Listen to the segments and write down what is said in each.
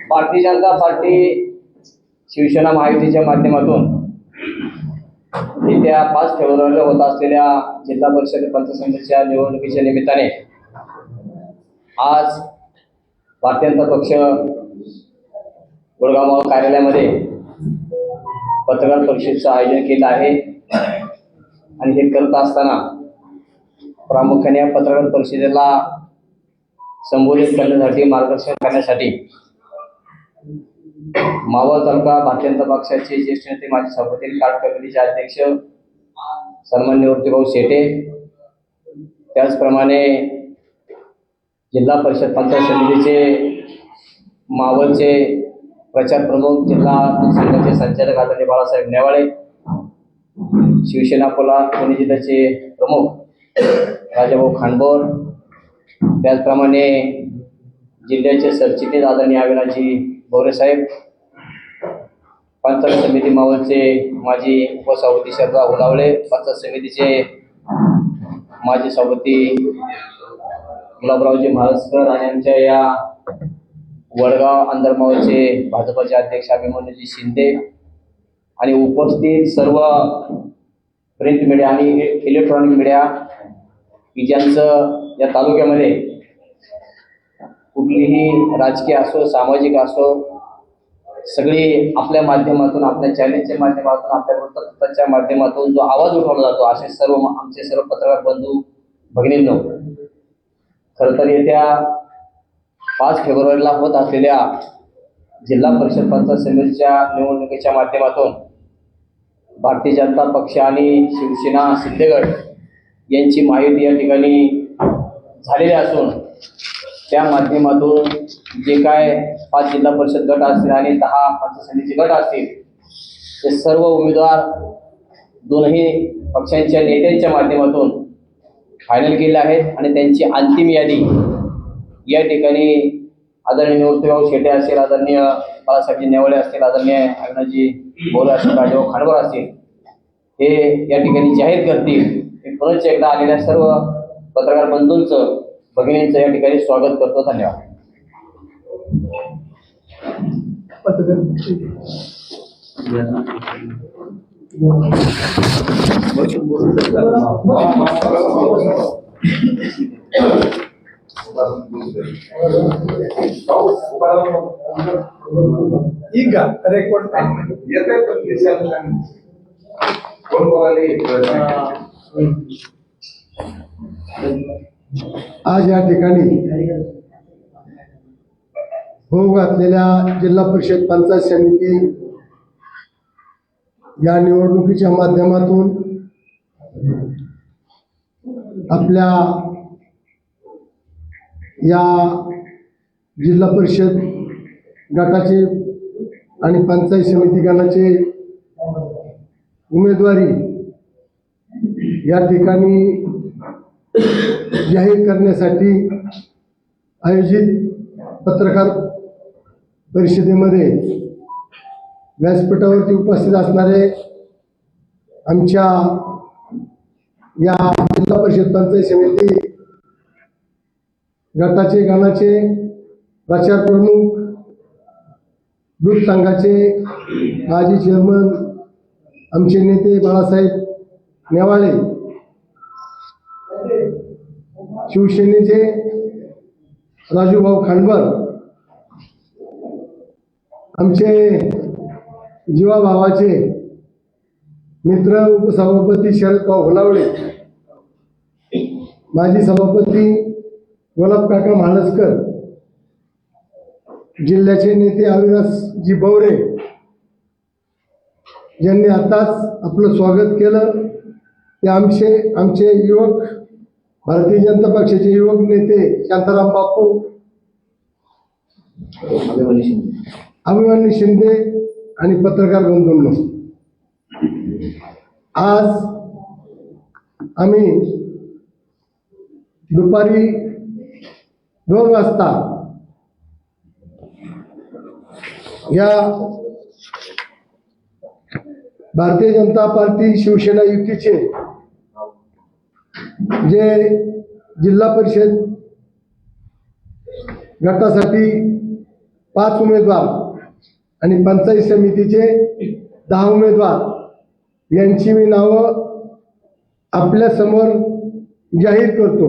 Bharatiya Janata party Shiv Sena महायुतीच्या माध्यमातून येत्या 5 फेब्रुवारीला होत असलेल्या जिल्हा परिषद पंचायत समितीच्या निवडणुकीच्या निमित्ताने आज भारतीय जनता पक्ष गुळगाव कार्यालयामध्ये पत्रकार परिषदेचं आयोजन केलं आहे आणि हे करत असताना प्रामुख्याने या पत्रकार परिषदेला संबोधित करण्यासाठी मार्गदर्शन करण्यासाठी मावळ तालुका भारतीय जनता पक्षाचे ज्येष्ठ नेते माजी सभापती कार्ड कमिटीचे अध्यक्ष सन्माननीय मूर्तिभाऊ शेटे, त्याचप्रमाणे जिल्हा परिषद पंचायत समितीचे मावळचे प्रचार प्रमुख जिल्हा संघाचे संचालक आदरणीय बाळासाहेब नेवाळे, शिवसेना पुणे जिल्ह्याचे प्रमुख राजाभाऊ खांडबोर, त्याचप्रमाणे जिल्ह्याचे सरचिटणीस आदरणीय अविनाशजी बोरे साहेब, पंचायत समिती मावळचे माजी उपसभापती शरदराव उलावळे, पंचायत समितीचे माजी सभापती गुलाबरावजी महाराजकर आणि आमच्या या वडगाव अंदरमावळचे भाजपचे अध्यक्ष अभिमन्यूजी शिंदे आणि उपस्थित सर्व प्रिंट मीडिया आणि इलेक्ट्रॉनिक मीडिया की ज्यांचं या तालुक्यामध्ये कुठलीही राजकीय असो सामाजिक असो सगळी आपल्या माध्यमातून आपल्या चॅनेलच्या माध्यमातून आपल्या वृत्तपत्राच्या माध्यमातून जो आवाज उठवला जातो असे सर्व आमचे सर्व पत्रकार बंधू भगिनींनो, खरं तर येत्या 5 फेब्रुवारीला होत असलेल्या जिल्हा परिषद पंचायत समितीच्या निवडणुकीच्या माध्यमातून भारतीय जनता पक्ष आणि शिवसेना शिंदेगड यांची महायुती या ठिकाणी झालेली असून त्या माध्यमातून जे काय 5 जिल्हा परिषद गट असतील आणि 10 पंचायत समिती गट असतील ते सर्व उमेदवार दोन्ही पक्षांच्या नेत्यांच्या माध्यमातून फायनल केले आहेत आणि त्यांची अंतिम यादी या ठिकाणी आदरणीय मूर्तिभाऊ शेटे असतील, आदरणीय बाळासाहेबजी नेवाळे असतील, आदरणीय अविनाशजी बोरे असतील, राजाभाऊ खांडबोर असतील, हे या ठिकाणी जाहीर करतील. पुनश्च एकदा आलेल्या सर्व पत्रकार बंधूंचं भगिनींचं या ठिकाणी स्वागत करतो. धन्यवाद. ಈಗ ರೆಕಾರ್ಡ್ आज या ठिकाणी होऊ घातलेल्या जिल्हा परिषद पंचायत समिती या निवडणुकीच्या माध्यमातून आपल्या या जिल्हा परिषद गटाचे आणि पंचायत समिती गणाचे उमेदवारी या ठिकाणी जाहीर करण्यासाठी आयोजित पत्रकार परिषदेमध्ये व्यासपीठावरती उपस्थित असणारे आमच्या या जिल्हा परिषद पंचायत समिती गटाचे गणाचे प्रचार प्रमुख, दूध संघाचे माजी चेअरमन आमचे नेते बाळासाहेब नेवाळे, शिवसेनेचे राजूभाऊ खांडबर, आमचे जीवाभावाचे मित्र उपसभापती शरदभाऊ उलावळे, माजी सभापती गुलाबकाका महाराजकर, जिल्ह्याचे नेते अविनाशजी बोरे ज्यांनी आताच आपलं स्वागत केलं, ते आमचे युवक भारतीय जनता पक्षाचे युवक नेते शांताराम बापू, अभिमन्यू शिंदे आणि पत्रकार बंधूंनो, आज आम्ही दुपारी 2 वाजता या भारतीय जनता पार्टी शिवसेना युतीचे जे जिल्हा परिषद गटासाठी 5 उमेदवार आणि पंचायत समितीचे 10 उमेदवार यांची मी नावं आपल्या समोर जाहीर करतो.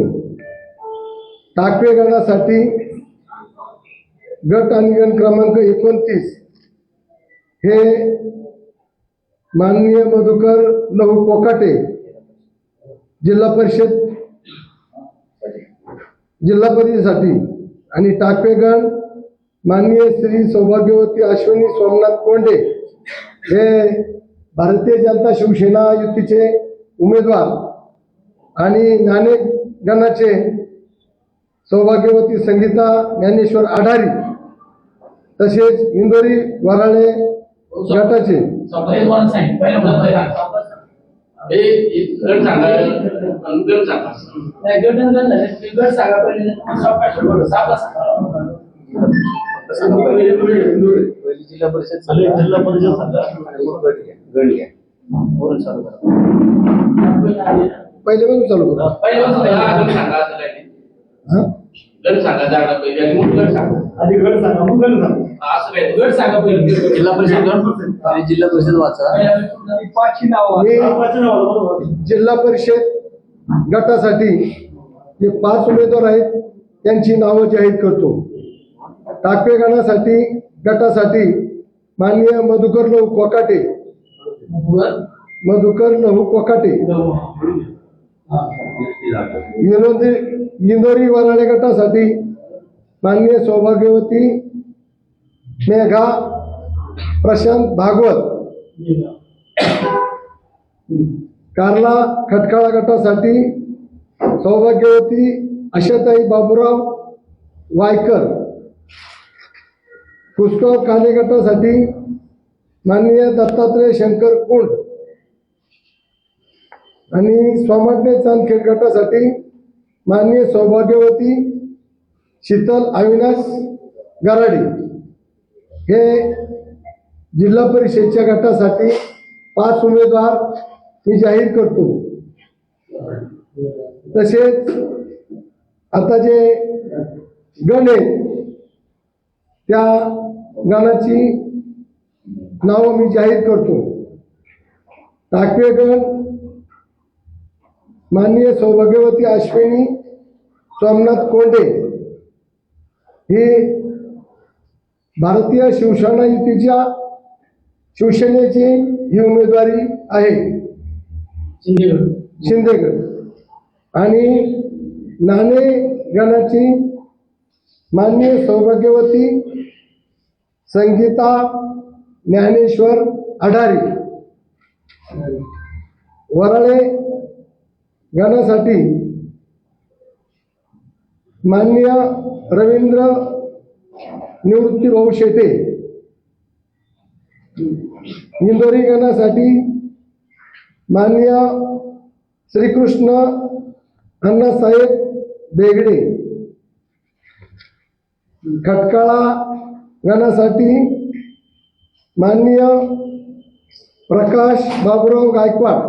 टाकवे गणासाठी गट आणि गण क्रमांक 29 हे माननीय मधुकर लहू कोकाटे, जिल्हा परिषदेसाठी, आणि टाकवे गण माननीय श्री सौभाग्यवती अश्विनी सोमनाथ कोंडे हे भारतीय जनता शिवसेना युतीचे उमेदवार, आणि नाणे गणाचे सौभाग्यवती संगीता ज्ञानेश्वर आढारी, तसेच इंदोरी वराळे गटाचे जिल्हा परिषद गण घ्या वरून चालू करा. पहिल्यापासून चालू करू. जिल्हा परिषद आणि जिल्हा परिषद वाचा. जिल्हा परिषद गटासाठी जे 5 उमेदवार आहेत त्यांची नावं जाहीर करतो. टाकवे गटासाठी माननीय मधुकर लहू कोकाटे, इंदोरी वराळे गटासाठी माननीय सौभाग्यवती मेघा प्रशांत भागवत, कार्ला खटकाळा गटासाठी सौभाग्यवती आशाताई बाबूराव वायकर, पुष्कळ काले गटासाठी माननीय दत्तात्रय शंकर कुंड, आणि स्वामाटणे चांदखेड गटासाठी माननीय सौभाग्यवती शीतल अविनाश गराडे. हे जिल्हा परिषदच्या गटासाठी 5 उमेदवार मी जाहीर करतो. तसेच आता जे गण आहेत त्या गणाची नावं मी जाहीर करतो. टाकवे गण माननीय सौभाग्यवती अश्विनी सोमनाथ कोंडे ही भारतीय शिवसेना युतीच्या शिवसेनेची ही उमेदवारी आहे, शिंदेगड. आणि नाणे गणाची माननीय सौभाग्यवती संगीता ज्ञानेश्वर आढारी. वराळे गणासाठी माननीय रवींद्र निवृत्तीभाऊ शेटे. इंदोरी गणासाठी माननीय श्रीकृष्ण अण्णासाहेब बेगडे. खटकाळा गणासाठी माननीय प्रकाश बाबूराव गायकवाड.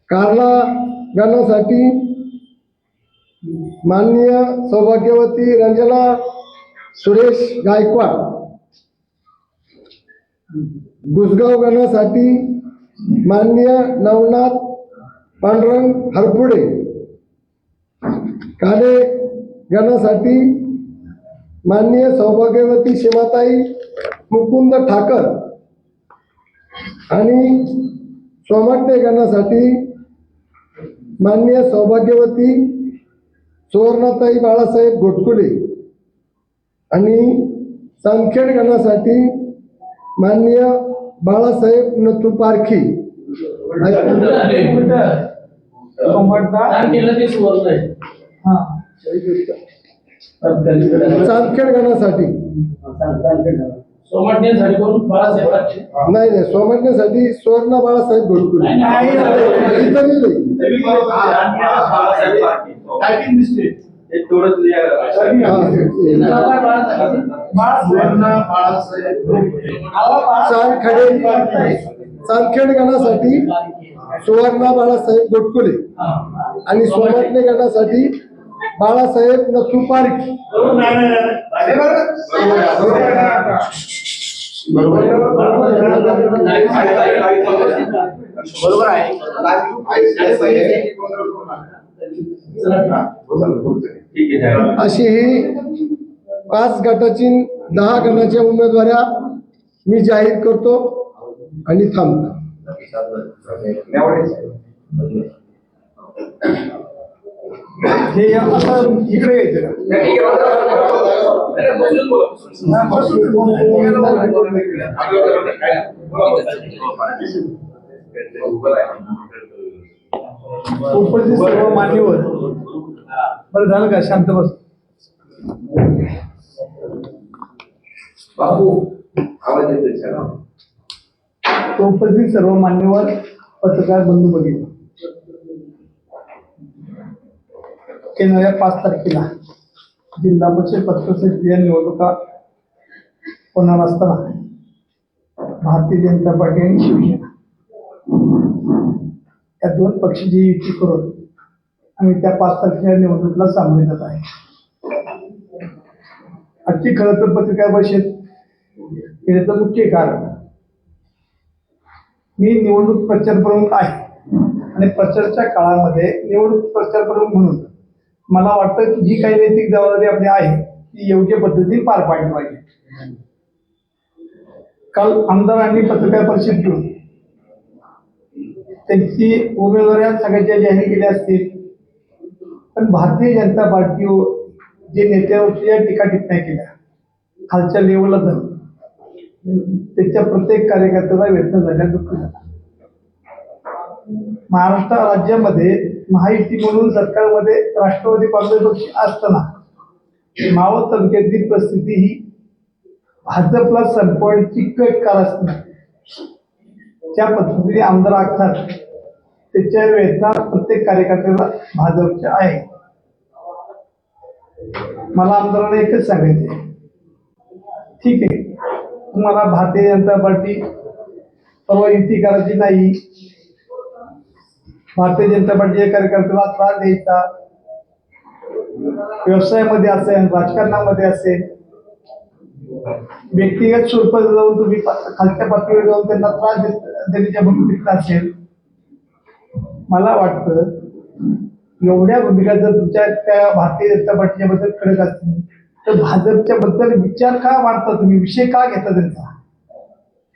कार्ला गणासाठी माननीय सौभाग्यवती रंजना सुरेश गायकवाड. गुसगाव गणासाठी माननीय नवनाथ पांडुरंग हरपुडे. काले गणासाठी माननीय सौभाग्यवती सीमाताई मुकुंद ठाकर. आणि सोमाटणे गणासाठी माननीय सौभाग्यवती सुवर्णाताई बाळासाहेब घोटकुले. आणि चांदखेड गणासाठी माननीय बाळासाहेब नथू पारखी. चांदखेड गणासाठी नाही, सोमाटण्यासाठी सुवर्ण बाळासाहेब घोटकुले. चांदखेड गणासाठी सुवर्ण बाळासाहेब घोटकुले आणि सोमाटणे गणासाठी बाळासाहेब नसू पारखी. बरोबर आहे. अशी ही 5 गटाची 10 गणाच्या उमेदवाऱ्या मी जाहीर करतो आणि थांबतो. हे आता इकडे यायचं उपस्थित सर्व मान्यवर. बरं झालं का? शांत बस. उपस्थित सर्व मान्यवर पत्रकार बंधू भगिनी, येणाऱ्या 5 तारखेला जिल्हा परिषद पत्रकार समिती निवडणुका होणार असताना भारतीय जनता पार्टी आणि शिवसेना या 2 पक्षाची युती करून आम्ही त्या 5 तारखेच्या निवडणुकीला सामोरे जात आहे. आजची खरं तर पत्रकार परिषद येण्याचं मुख्य कारण, मी निवडणूक प्रचार प्रमुख आहे आणि प्रचाराच्या काळामध्ये निवडणूक प्रचार प्रमुख म्हणून मला वाटतं की जी काही नैतिक जबाबदारी आपली आहे ती योग्य पद्धतीने पार पाडली पाहिजे. काल आमदारांनी पत्रकार परिषद घेऊन त्यांची उमेदवाऱ्या सगळ्यांच्या जाहीर केल्या असतील, पण भारतीय जनता पार्टीवर जे नेत्यावरच्या टीका टिप्पण्या केल्या खालच्या लेवलला जाऊन त्याच्या प्रत्येक कार्यकर्त्याला व्यक्त झाल्या, दुःख झाला. महाराष्ट्र राज्यामध्ये महायुती म्हणून सरकारमध्ये राष्ट्रवादी काँग्रेस पक्ष असताना मावळ तालुक्यातील परिस्थिती ही भाजपला संपवण्याची कट काळ असताना त्या पद्धतीने आमदार आखतात, त्याच्या वेदना प्रत्येक कार्यकर्त्याला भाजपच्या आहे. मला आमदारांना एकच सांगायचे, ठीक आहे, तुम्हाला भारतीय जनता पार्टी परवा युती करायची नाही, भारतीय जनता पार्टीच्या कार्यकर्त्याला त्रास द्यायचा, व्यवसायामध्ये असेल, राजकारणामध्ये असेल, व्यक्तिगत स्वरूपात जाऊन तुम्ही खालच्या पातळीवर जाऊन त्यांना त्रास देण्याच्या भूमिकेत असेल. मला वाटतं एवढ्या भूमिका जर तुमच्या त्या भारतीय जनता पार्टीच्या बद्दल करत असतील तर भाजपच्या बद्दल विचार का मांडता तुम्ही, विषय का घेता त्यांचा?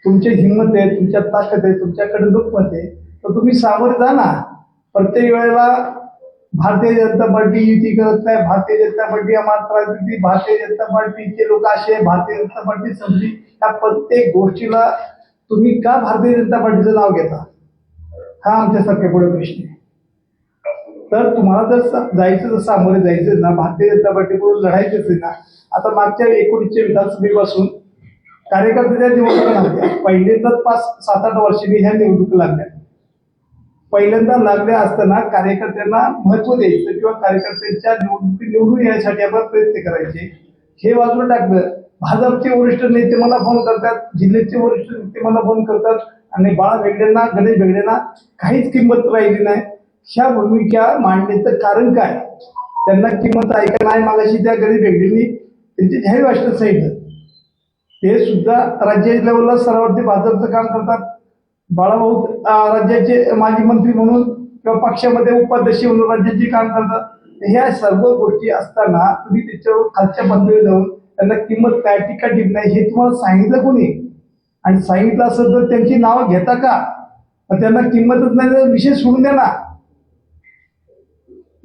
तुमची हिंमत आहे, तुमच्यात ताकद आहे, तुमच्याकडे लोकमत आहे, तर तुम्ही सामोरे जा ना. प्रत्येक वेळेला भारतीय जनता पार्टी युती करत नाही, भारतीय जनता पार्टी आम्हाला त्रास देते, भारतीय जनता पार्टीचे लोक असे, भारतीय जनता पार्टी समजी, या प्रत्येक गोष्टीला तुम्ही का भारतीय जनता पार्टीचं नाव घेता? हा आमच्यासारख्या पुढे प्रश्न आहे. तर तुम्हाला जर जायचं, जर सामोरे जायचं ना, भारतीय जनता पार्टीकडून लढायचंच आहे ना. आता मागच्या 19च्या विधानसभेपासून कार्यकर्त्याच्या निवडणुका लागल्या, पहिल्यांदाच 5-7-8 वर्षांनी ह्या निवडणुका लागल्या. पहिल्यांदा लागल्या असताना कार्यकर्त्यांना महत्व द्यायचं किंवा कार्यकर्त्यांच्या निवडून येण्यासाठी आपण प्रयत्न करायचे, हे बाजूला टाकलं. भाजपचे वरिष्ठ नेते मला फोन करतात, जिल्ह्याचे वरिष्ठ नेते मला फोन करतात आणि बाळा भेगडेंना, गणेश भेगडेंना काहीच किंमत राहिली नाही. ह्या भूमिका मांडण्याचं कारण काय? त्यांना किंमत आहे का नाही? मागाशी त्या गणेश भेगडेंनी त्यांचे जाहीर भाषणात सांगितलं. ते सुद्धा राज्य लेवलला स्तरावरती भाजपचं काम करतात. बाळाभाऊ राज्याचे माजी मंत्री म्हणून किंवा पक्षामध्ये उपाध्यक्ष म्हणून राज्याचे काम करतात. ह्या सर्व गोष्टी असताना तुम्ही त्याच्यावर खालच्या पातळीवर जाऊन त्यांना किंमत काय, टीका टिप्पणी हे तुम्हाला सांगितलं कोणी? आणि सांगितलं असेल तर त्यांची नावं घेता का? त्यांना किंमतच नाही तर विषय सोडून द्या ना.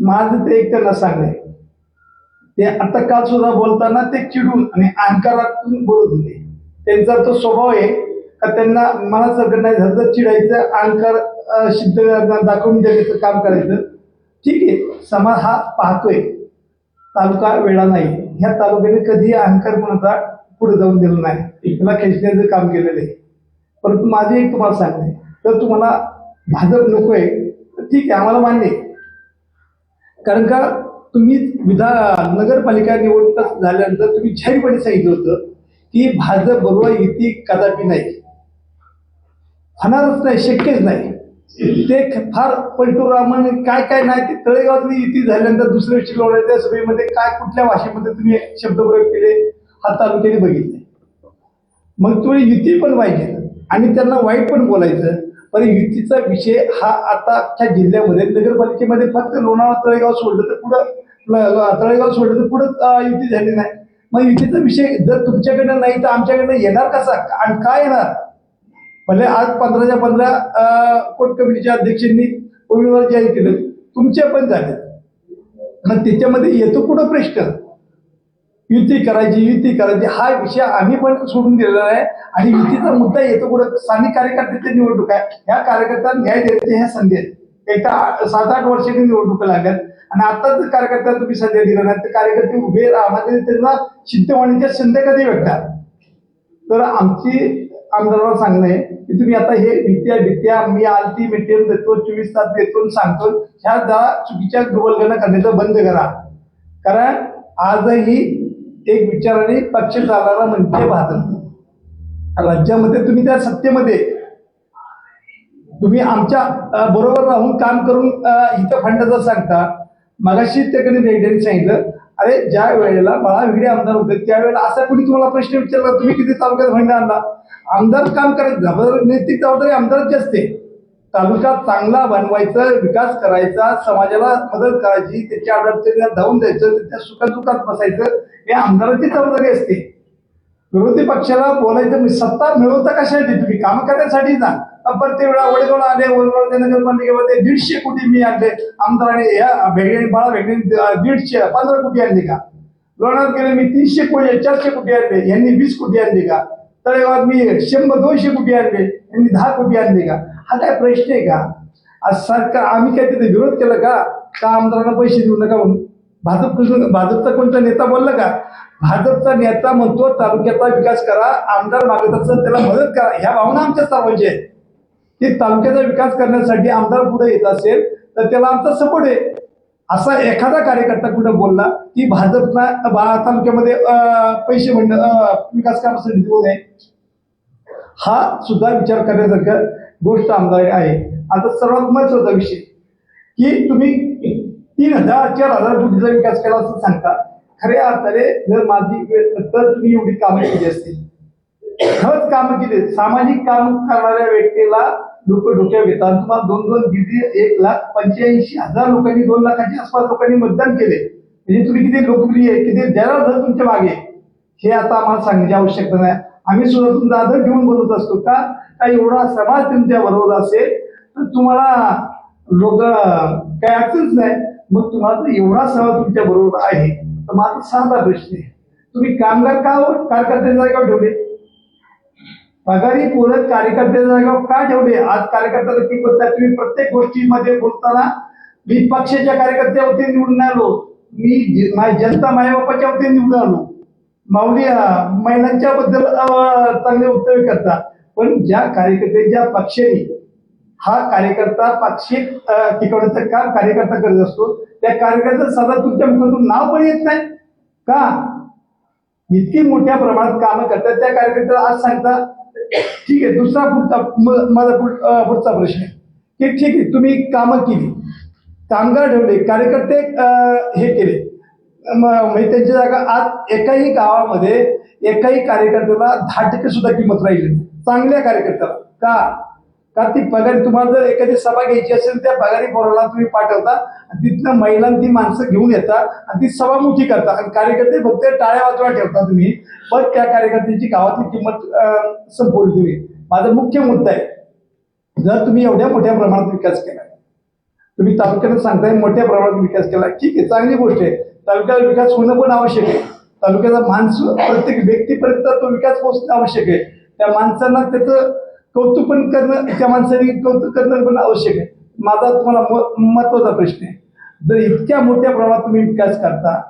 माझं ते एक त्यांना सांगणे, ते आता काल सुद्धा बोलताना ते चिडून आणि अहंकारातून बोलत होते. त्यांचा तो स्वभाव आहे का त्यांना मनासारखं नाही झालं तर चिडायचं, अहंकार सिद्ध दाखवून देण्याचं काम करायचं. ठीक आहे, समाज हा पाहतोय, तालुका वेळा नाही. ह्या तालुक्याने कधीही अहंकार कोणाचा पुढे जाऊन दिलं नाही, त्याला खेचण्याचं काम केलेलं आहे. परंतु माझे एक तुम्हाला सांगणे, तर तुम्हाला भाजप नकोय ठीक आहे, आम्हाला मान्य आहे. कारण का तुम्ही नगरपालिका निवडणुका झाल्यानंतर तुम्ही जाहीरपणे सांगितलं होतं की भाजप बरोबर युती कदापि नाही, होणारच नाही, शक्यच नाही. ते फार पलटूरामाने काय काय नाही ते तळेगावातली युती झाल्यानंतर दुसऱ्या दिवशी लोणावळ्याच्या सभेमध्ये काय कुठल्या भाषेमध्ये तुम्ही शब्दप्रयोग केले हा तालुक्याने बघितले. मग तुम्ही युती पण पाहिजे आणि त्यांना वाईट पण बोलायचं. पण युतीचा विषय हा आता अख्ख्या जिल्ह्यामध्ये नगरपालिकेमध्ये फक्त लोणावळा तळेगाव सोडलं तर पुढं तळेगाव सोडलं तर पुढं युती झाली नाही. मग युतीचा विषय जर तुमच्याकडनं नाही तर आमच्याकडनं येणार कसा आणि काय येणार? म्हणजे आज 15च्या 15 कोट कमिटीच्या अध्यक्षांनी उमेदवार जाहीर केलं, तुमचे पण झाले. मग त्याच्यामध्ये येतो कुठं प्रश्न? युती करायची हा विषय आम्ही पण सोडून दिलेला आहे. आणि युतीचा मुद्दा येतो कुठं? स्थानिक कार्यकर्त्याची निवडणूक आहे. ह्या कार्यकर्त्यांना न्याय देण्याची ह्या संधी आहेत. एका 7-8 वर्षांनी निवडणुका लागल्यात आणि आता जर कार्यकर्त्यांना तुम्ही संधी दिला नाही तर कार्यकर्ते उभे राहण्यामध्ये त्यांना सिद्ध होण्याच्या संधी कधी भेटतात? तर आमची आमदारांना सांगणं आहे की तुम्ही आता हे भीत्या मी आलती मिटिंग देतो 24 तास देतो सांगतो, ह्या जरा चुकीच्या डोलगणा करण्याचं बंद करा. कारण आजही एक विचाराने पक्ष चालणारा म्हणजे भाजप. राज्यामध्ये तुम्ही त्या सत्तेमध्ये तुम्ही आमच्या बरोबर राहून काम करून इथं फंडाचं सांगता. मगाशी त्याकडे रेड्यांनी सांगितलं, अरे ज्या वेळेला बाळा भिडे आमदार होते त्यावेळेला असा कोणी तुम्हाला प्रश्न विचारला तुम्ही किती तालुक्यात फंड आणला? आमदार काम करायचं, नैतिक जबाबदारी आमदाराची असते. तालुका चांगला बनवायचा, विकास करायचा, समाजाला मदत करायची, त्याच्या अडचणीला धावून द्यायचं, त्याच्या सुखात बसायचं, हे आमदाराची जबाबदारी असते. विरोधी पक्षाला बोलायचं, सत्ता मिळवता कशासाठी? तुम्ही काम करण्यासाठी ना. प्रत्येक वेळा वडगावला आले, वडगाव नगरपालिकेमध्ये 150 कोटी मी आणले आमदाराने, या भेगडे बाळा भेगडे 15 कोटी आणले का? लोणावळ्यात गेले मी 300 कोटी 400 कोटी आणले, यांनी 20 कोटी आणले का? तळेगावात मी 100-200 कोटी आणले, यांनी 10 कोटी आणले का? हा काय प्रश्न आहे का? आज सरकार आम्ही काय तिथे विरोध केला का आमदारांना पैसे देऊ नका म्हणून? भाजपचा कोणता नेता बोलला का? भाजपचा नेता म्हणतो तालुक्याचा विकास करा, आमदार मागत असतात त्याला मदत करा. ह्या भावना आमच्या सर्वांच्या आहेत की तालुक्याचा विकास करण्यासाठी आमदार पुढे येत असेल तर त्याला आमचा सपोर्ट आहे. असा एखादा कार्यकर्ता कुठं बोलला की भाजपला तालुक्यामध्ये पैसे विकास कामासाठी देऊ नये, हा सुद्धा विचार करण्यासारखा गोष्ट आमदार आहे. आता सर्वात महत्वाचा विषय की तुम्ही 3,000-4,000 कोटीचा विकास केला असं सांगता. खऱ्या अर्थाने जर माझी तर तुम्ही एवढी कामं केली असतील, खरंच कामं केली, सामाजिक काम करणाऱ्या व्यक्तीला लोक डोक्यावर घेतात. तुम्हाला 2-2 दीड 1,85,000 लोकांनी 2 लाखाच्या आसपास लोकांनी मतदान केले. म्हणजे तुम्ही किती लोकप्रिय किती जरा जर तुमच्या मागे हे आता आम्हाला सांगण्याची आवश्यकता नाही. आम्ही सुद्धा तुमचा आदर घेऊन बोलत असतो का एवढा समाज तुमच्या बरोबर असेल तर तुम्हाला लोक काय अडचणच नाही. मग तुम्हाला तर एवढा समाज तुमच्या बरोबर आहे तर माझा साधा प्रश्न आहे, तुम्ही कामगार का कार्यकर्त्याच्या जागेवर ठेवले? पगारी पूरक कार्यकर्त्याच्या जागेवर का ठेवले? आज कार्यकर्त्याला किंमत नाही. तुम्ही प्रत्येक गोष्टीमध्ये बोलताना मी पक्षाच्या कार्यकर्त्यावरती निवडून आलो, मी जनता मायबापाच्या वतीने निवडून आलो, माऊली महिलांच्या बद्दल चांगले वक्तव्य करता. पण ज्या कार्यकर्ते ज्या पक्षाने हा कार्यकर्ता पाक्षिक टिकवण्याचं काम कार्यकर्ता करत असतो त्या कार्यकर्त्याचं सदा तुमच्या मुखातून नाव पण येत नाही का? इतकी मोठ्या प्रमाणात कामं करतात त्या कार्यकर्त्याला आज सांगता ठीक आहे. दुसरा माझा पुढचा प्रश्न आहे की ठीक आहे तुम्ही कामं केली, कामगार ठेवले, कार्यकर्ते हे केले, म्हणजे त्यांची जागा आज एकाही गावामध्ये एकाही कार्यकर्त्याला 10% सुद्धा किंमत राहिली चांगल्या कार्यकर्त्याला का ती पगारी तुम्हाला जर एखादी सभा घ्यायची असेल त्या पगारी पोराला तुम्ही पाठवता आणि तिथनं महिलांना ती माणसं घेऊन येतात आणि ती सभा मोठी करता आणि कार्यकर्ते फक्त टाळ्या वाजवा ठेवता तुम्ही, पण त्या कार्यकर्त्यांची गावातली किंमत संपवली तुम्ही. माझा मुख्य मुद्दा आहे, जर तुम्ही एवढ्या मोठ्या प्रमाणात विकास केला, तुम्ही तालुक्याला सांगताय मोठ्या प्रमाणात विकास केला, ठीक आहे चांगली गोष्ट आहे. तालुक्याचा विकास होणं पण आवश्यक आहे. तालुक्याचा माणूस प्रत्येक व्यक्तीपर्यंत तो विकास पोहोचणं आवश्यक आहे. त्या माणसांना त्याचं कौतुक पण करणं, त्या माणसाने कौतुक करणं पण आवश्यक आहे. माझा तुम्हाला महत्वाचा प्रश्न आहे, जर इतक्या मोठ्या प्रमाणात तुम्ही विकास करता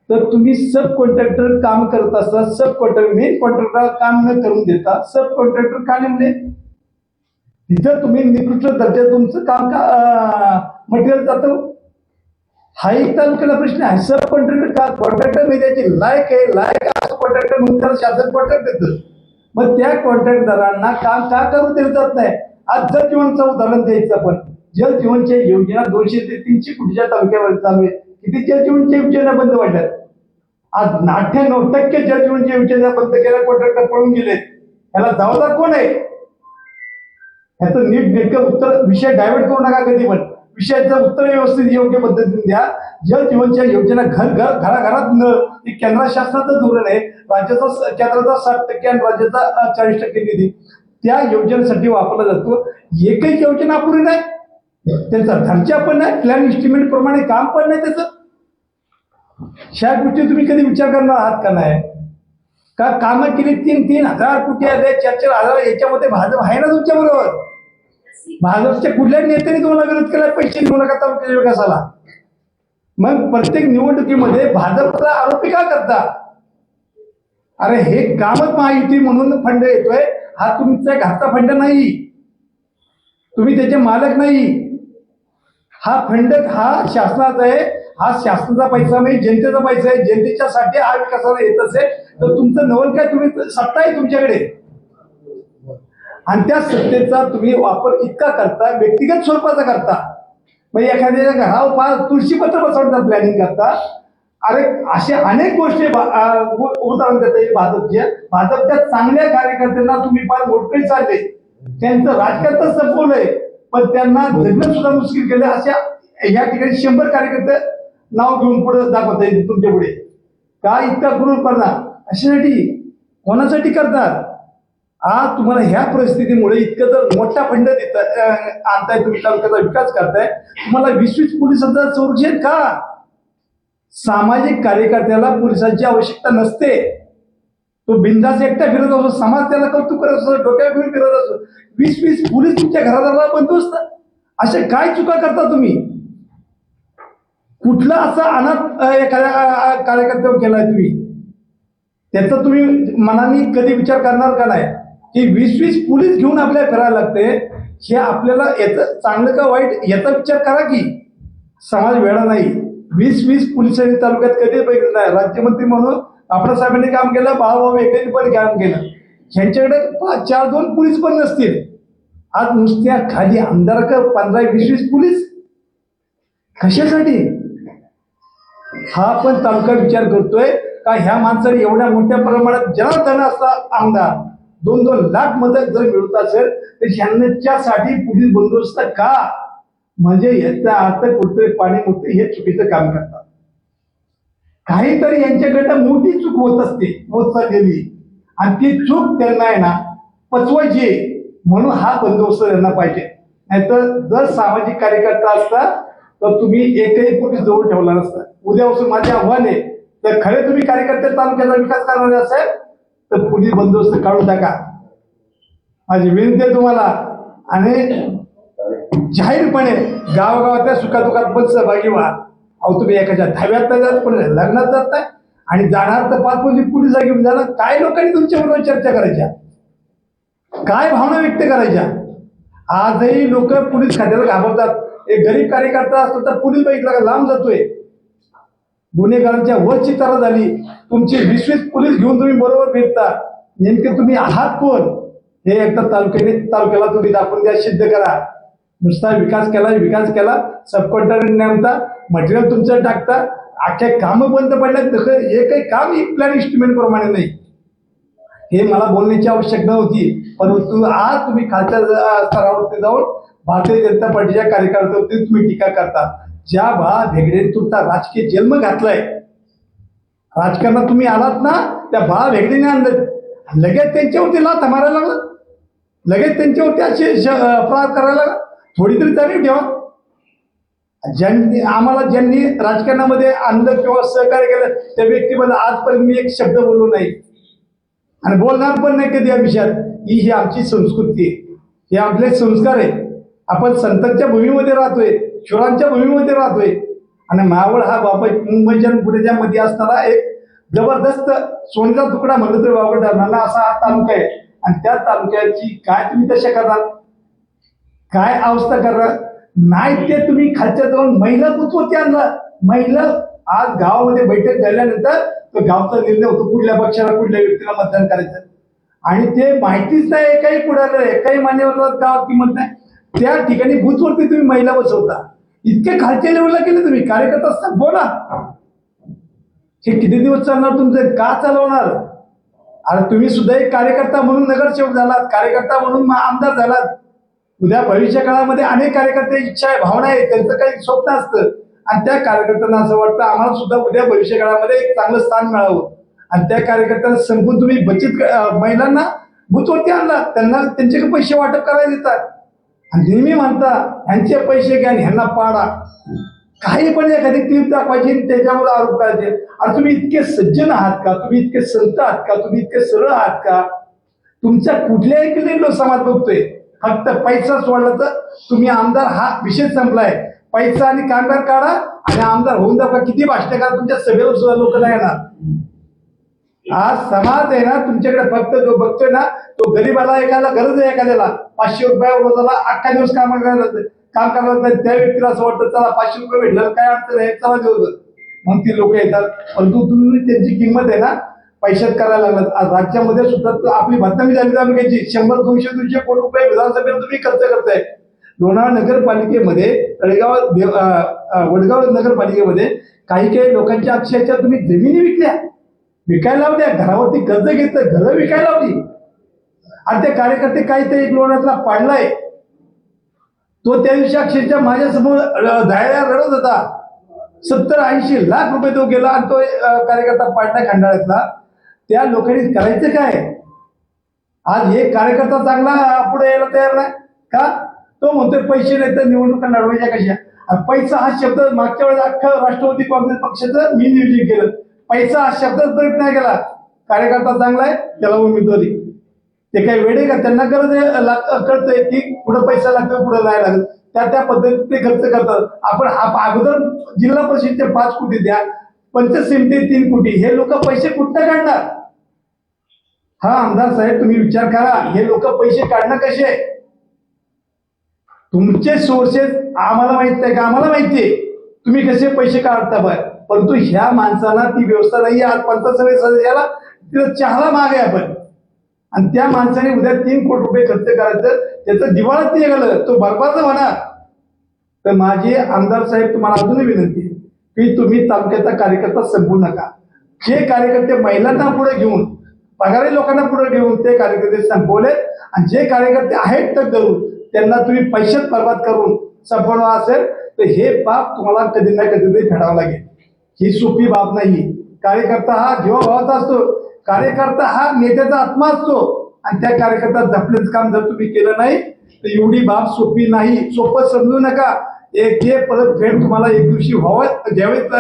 तर तुम्ही सब कॉन्ट्रॅक्टर काम करत असता, सब कॉन्ट्रॅक्टर मेन कॉन्ट्रॅक्टर काम न करून देता सब कॉन्ट्रॅक्टर का नेमले? तिथं तुम्ही निकृष्ट दर्जा तुमचं काम का मटेरियल जातं? हा एक तालुक्याला प्रश्न आहे. सब कॉन्ट्रॅक्टर का कॉन्ट्रॅक्टर नाही त्याची लायक असं कॉन्ट्रॅक्टर म्हणून त्याला शासन कॉन्ट्रॅक्ट देतं. मग त्या कॉन्ट्रॅक्टदारांना काम का करून दिलं जात नाही? आज जल जीवनचं उदाहरण द्यायचं आपण. जल जीवनच्या योजना 200 ते 300 कोटीच्या तालुक्यावर चालू आहे. किती जल जीवनच्या योजना बंद पडल्यात? आज 98% जल जीवनच्या योजना बंद केल्या, कॉन्ट्रॅक्टर पळून गेले. याला जबाबदार कोण आहे? याचं नीट नेटकं उत्तर, विषय डायव्हर्ट करू नका कधी पण. विषयाचं उत्तर व्यवस्थित योग्य पद्धतीने द्या. जल जीवनच्या योजना घराघरात नळ, हे केंद्र शासनाचं धोरण आहे. राज्याचा केंद्राचा 60% आणि राज्याचा 40% निधी त्या योजनेसाठी वापरला जातो. एकही योजना अपुरी नाही, त्यांचा खर्च पण नाही, प्लॅन इस्टिमेट प्रमाणे काम पण नाही त्याचं. ह्या गोष्टी तुम्ही कधी विचार करणार आहात का? नाही का? कामं केली 3-3 हजार कोटी आले, 4-4 हजार. याच्यामध्ये भाजप आहे ना तुमच्या बरोबर? भाजपच्या कुठल्याही नेत्याने तुम्हाला विरोध केला पैसे देऊ नका तालुक्याच्या विकासाला? मग प्रत्येक निवडणुकीमध्ये भाजपला आरोपी का करता? अरे हे कामच महायुती म्हणून फंड येतोय, हा तुमचा घरचा फंड नाही, तुम्ही त्याचे मालक नाही. हा फंड हा शासनाचा आहे, हा शासनाचा पैसा नाही, जनतेचा पैसा आहे. जनतेच्यासाठी हा विकासाला येत असेल तर तुमचं नवल काय? तुम्ही सत्ता आहे तुमच्याकडे आणि त्या सत्तेचा तुम्ही वापर इतका करता, व्यक्तिगत स्वरूपाचा करता. मग एखाद्या घरावर 5 तुळशीपत्र बसवण्याचा प्लॅनिंग करता. अरे अशा अनेक गोष्टी उदाहरण देता येईल भाजपच्या चांगल्या कार्यकर्त्यांना तुम्ही फार मोठे चालले, त्यांचं राजकारण तर संपवलंय, पण त्यांना जगणं सुद्धा मुश्किल केलं. अशा या ठिकाणी 100 कार्यकर्ते नाव घेऊन पुढे दाखवता येईल तुमच्या पुढे. का इतका क्रूरपणा? अशासाठी कोणासाठी करतात? आज तुम्हाला ह्या परिस्थितीमुळे इतकं जर मोठा फंड आणताय, तुम्ही तालुक्याचा विकास करताय, तुम्हाला 20-20 पोलिसांचं संरक्षण का? सामाजिक कार्यकर्त्याला पोलिसांची आवश्यकता नसते, तो बिंदास एकटा फिरत असतो, समाज त्याला कौतुक करत असतो, डोक्यावर घेऊन फिरत असतो. 20-20 पोलीस तुमच्या घरादाराला बंदोबस्त. असे काय चुका करता तुम्ही? कुठला असा अनाथ एखाद्या कार्यकर्त्यावर केलाय तुम्ही? त्याचा तुम्ही मनाने कधी विचार करणार का नाही की 20-20 पोलीस घेऊन आपल्याला फिरायला लागते? हे आपल्याला याचं चांगलं का वाईट याचा विचार करा की. समाज वेळा नाही. 20-20 पोलिसांनी तालुक्यात कधी बघितलं नाही. राज्यमंत्री म्हणून आपणासाहेबांनी काम केलं, भाऊ एकट्याने पण काम केलं. ह्यांच्याकडे 4-2 पोलीस पण नसतील. आज नुसत्या खाली आमदार 15-20 पोलीस कशासाठी? हा पण तालुका विचार करतोय का ह्या माणसाने एवढ्या मोठ्या प्रमाणात जनार्दन असता आमदार 2-2 लाख मदत जर मिळत असेल तर ह्यांच्यासाठी पोलीस बंदोबस्त का? म्हणजे याचा अर्थ कुठतरी पाणी मुक्त हे चुकीचं काम करतात. काहीतरी यांच्याकडनं मोठी चूक होत असते, होत चाललेली, आणि ती चूक त्यांना आहे ना पचवायची, म्हणून हा बंदोबस्त त्यांना पाहिजे. नाहीतर जर सामाजिक कार्यकर्ता असता तर तुम्ही एकही पोलीस जवळ ठेवला नसता. उद्यापासून माझे आव्हान आहे, तर खरे तुम्ही कार्यकर्ते तालुक्याचा विकास करणारे असेल तर पोलीस बंदोबस्त काढून टाका, माझी विनंती आहे तुम्हाला. आणि जाहीरपणे गावागावातल्या सुखादुखात पण सहभागी व्हा. अहो तुम्ही एखाद्या धाब्यात नाही जात, पण लग्नात जात नाही आणि जाणार तर 5 पोलीस घेऊन जाणार. काय लोकांनी तुमच्याबरोबर चर्चा करायच्या, काय भावना व्यक्त करायच्या? आजही लोक पोलीस खात्याला घाबरतात. एक गरीब कार्यकर्ता असतो तर पोलीस बघितला का लांब जातोय. गुन्हेगारांच्या वरची तरा झाली. तुमचे 20-20 पोलीस घेऊन तुम्ही बरोबर फिरता. नेमके तुम्ही आहात कोण हे एकदा तालुक्याला तुम्ही दाखवून द्या, सिद्ध करा. नुसता विकास केला सब कॉन्ट्रॅक्टर नेमता, मटेरियल तुमचं टाकता, अख्ख्या कामं बंद पडल्यात. एकही काम प्लॅन इस्टिमेट प्रमाणे नाही. हे मला बोलण्याची आवश्यकता नव्हती, परंतु आज तुम्ही खालच्या स्तरावरती जाऊन भारतीय जनता पार्टीच्या कार्यकर्त्यांवरती तुम्ही टीका करता. ज्या भेगडेने तुमचा राजकीय जन्म घातलाय, राजकारणात तुम्ही आलात ना, त्या भेगडेने आणलं, लगेच त्यांच्यावरती लाथ मारायला लागलं, लगेच त्यांच्यावरती असे अपराध करायला लागला. थोडी तरी जाणीव ठेवा. ज्यांनी राजकारणामध्ये आणलं किंवा सहकार्य केलं त्या व्यक्तीबद्दल आजपर्यंत मी एक शब्द बोललो नाही आणि बोलणार पण नाही कधी या विषयात. ही आमची संस्कृती आहे, हे आपले संस्कार आहे. आपण संतांच्या भूमीमध्ये राहतोय, शूरांच्या भूमीमध्ये राहतोय. आणि मावळ हा मुंबईच्या पुण्याच्या मध्ये असणारा एक जबरदस्त सोन्याचा तुकडा म्हणलं तरी वावड ठरणार असा हा तालुका आहे. आणि त्या तालुक्याची काय तुम्ही दशा करणार, काय अवस्था करणार नाही ते तुम्ही खालच्या जाऊन महिला पुतवती आणला. महिला आज गावामध्ये बैठक झाल्यानंतर तो गावचा निर्णय होतो कुठल्या पक्षाला कुठल्या व्यक्तीला मतदान करायचं. आणि ते माहितीच नाही एकाही पुढाऱ्याला एकाही मान्यवर गावात किंमत नाही. त्या ठिकाणी बूथवरती तुम्ही महिला बसवता. इतके खालच्या लेवलला केले तुम्ही कार्यकर्ता संपवला. हे किती दिवस चालणार तुमचं? का चालवणार? अरे तुम्ही सुद्धा एक कार्यकर्ता म्हणून नगरसेवक झालात, कार्यकर्ता म्हणून आमदार झालात. उद्या भविष्य काळामध्ये अनेक कार्यकर्त्यांची इच्छा आहे, भावना आहे, त्यांचं काही स्वप्न असतं आणि त्या कार्यकर्त्यांना असं वाटतं आम्हाला सुद्धा उद्या भविष्य काळामध्ये एक चांगलं स्थान मिळावं. आणि त्या कार्यकर्त्यांना संपून तुम्ही बचत महिलांना बूथवरती आणला, त्यांना त्यांच्याकडे पैसे वाटप करायला देतात आणि नेहमी म्हणता ह्यांचे पैसे घ्या आणि ह्यांना पाडा. काही पण एखादी क्लिप दाखवायची त्याच्यावर आरोप करायचे. आणि तुम्ही इतके सज्जन आहात का? तुम्ही इतके संत आहात का? तुम्ही इतके सरळ आहात का? तुमच्या कुठल्याही क्लिपला समाज बघतोय. फक्त पैसा सोडला तर तुम्ही आमदार हा विषय संपलाय. पैसा आणि कामगार काढा आणि आमदार होऊन दाखवा. किती भाषण करा, तुमच्या सभेवर सुद्धा लोक नाही येणार. आज समाज आहे ना तुमच्याकडे, फक्त जो बघतोय ना तो गरीबाला, एखादा गरज आहे एखाद्याला 500 रुपयावर रोजाला अख्खा दिवस काम करायला त्या व्यक्तीला असं वाटतं चला 500 रुपये भेटलं काय अडचण आहे, चला देऊ म्हणून ती लोक येतात. परंतु तुम्ही त्यांची किंमत आहे ना पैशात करायला लागलात. आज राज्यामध्ये सुद्धा आपली बदनामी झाली तालुक्याची. 100-200 कोटी रुपये विधानसभेला तुम्ही खर्च करताय. लोणावळा नगरपालिकेमध्ये, वडगाव नगरपालिकेमध्ये काही लोकांच्या अक्षरशः तुम्ही जमिनी विकायला लावल्या, घरावरती कर्ज घेतलं, घरं विकायला लावली. आणि ते कार्यकर्ते काहीतरी एक लोणावळ्यातला पाडलाय, तो त्या दिवशी अक्षरशः माझ्या समोर धायला रडत होता. 70-80 लाख रुपये तो गेला आणि तो कार्यकर्ता पाडला खंडाळ्यातला. त्या लोकांनी करायचं काय? आज एक कार्यकर्ता चांगला पुढे यायला तयार नाही का? तो म्हणतोय पैसे नाही तर निवडणुका लढवायच्या कशा? आणि पैसा हा शब्द मागच्या वेळेस अख्खं राष्ट्रवादी काँग्रेस पक्षाचं मी नियोजन केलं. पैसा हा शब्दच प्रयोग नाही केला. कार्यकर्ता चांगला आहे त्याला उमेदवारी. ते काही वेळे का? त्यांना गरज कळतंय की पुढे पैसा लागतो, पुढे नाही लागत, त्या पद्धतीने ते खर्च करतात. आपण अगोदर जिल्हा परिषदचे 5 कोटी द्या, पंचायत समिती 3 कोटी, हे लोक पैसे कुठं काढणार? हा आमदार साहेब तुम्ही विचार करा, हे लोक पैसे काढणं कसे? तुमचे सोर्सेस आम्हाला माहित नाही का? आम्हाला माहितीये तुम्ही कसे पैसे काढता बाहेर. परंतु ह्या माणसाला ती व्यवस्था नाही. आज पंचायत समिती सदस्याला तिथं चहाला मागे आपण, आणि त्या माणसाने उद्या 3 कोटी रुपये खर्च करायचं, त्याचं दिवाळात निघालं, तो बरबाद होणार. तर माझी आमदार साहेब तुम्हाला अजूनही विनंती आहे की तुम्ही तालुक्याचा कार्यकर्ता संपू नका. जे कार्यकर्ते महिलांना पुढे घेऊन, पगारी लोकांना पुढे घेऊन ते कार्यकर्ते संपवले, आणि जे कार्यकर्ते आहेत तर करून त्यांना तुम्ही पैशात बर्बाद करून संपवणार असेल तर हे पाप तुम्हाला कधी ना कधीतरी फेडावं लागेल. ही सोपी बाब नाही. कार्यकर्ता हा जीवाभावाचा असतो. कार्यकर्ता हा नेत्याचा आत्मा असतो, आणि त्या कार्यकर्ता जपण्याचं काम जर तुम्ही केलं नाही तर एवढी बाब सोपी नाही. सोपं समजू नका. हे परतफेड तुम्हाला एक दिवशी ज्यावेळेस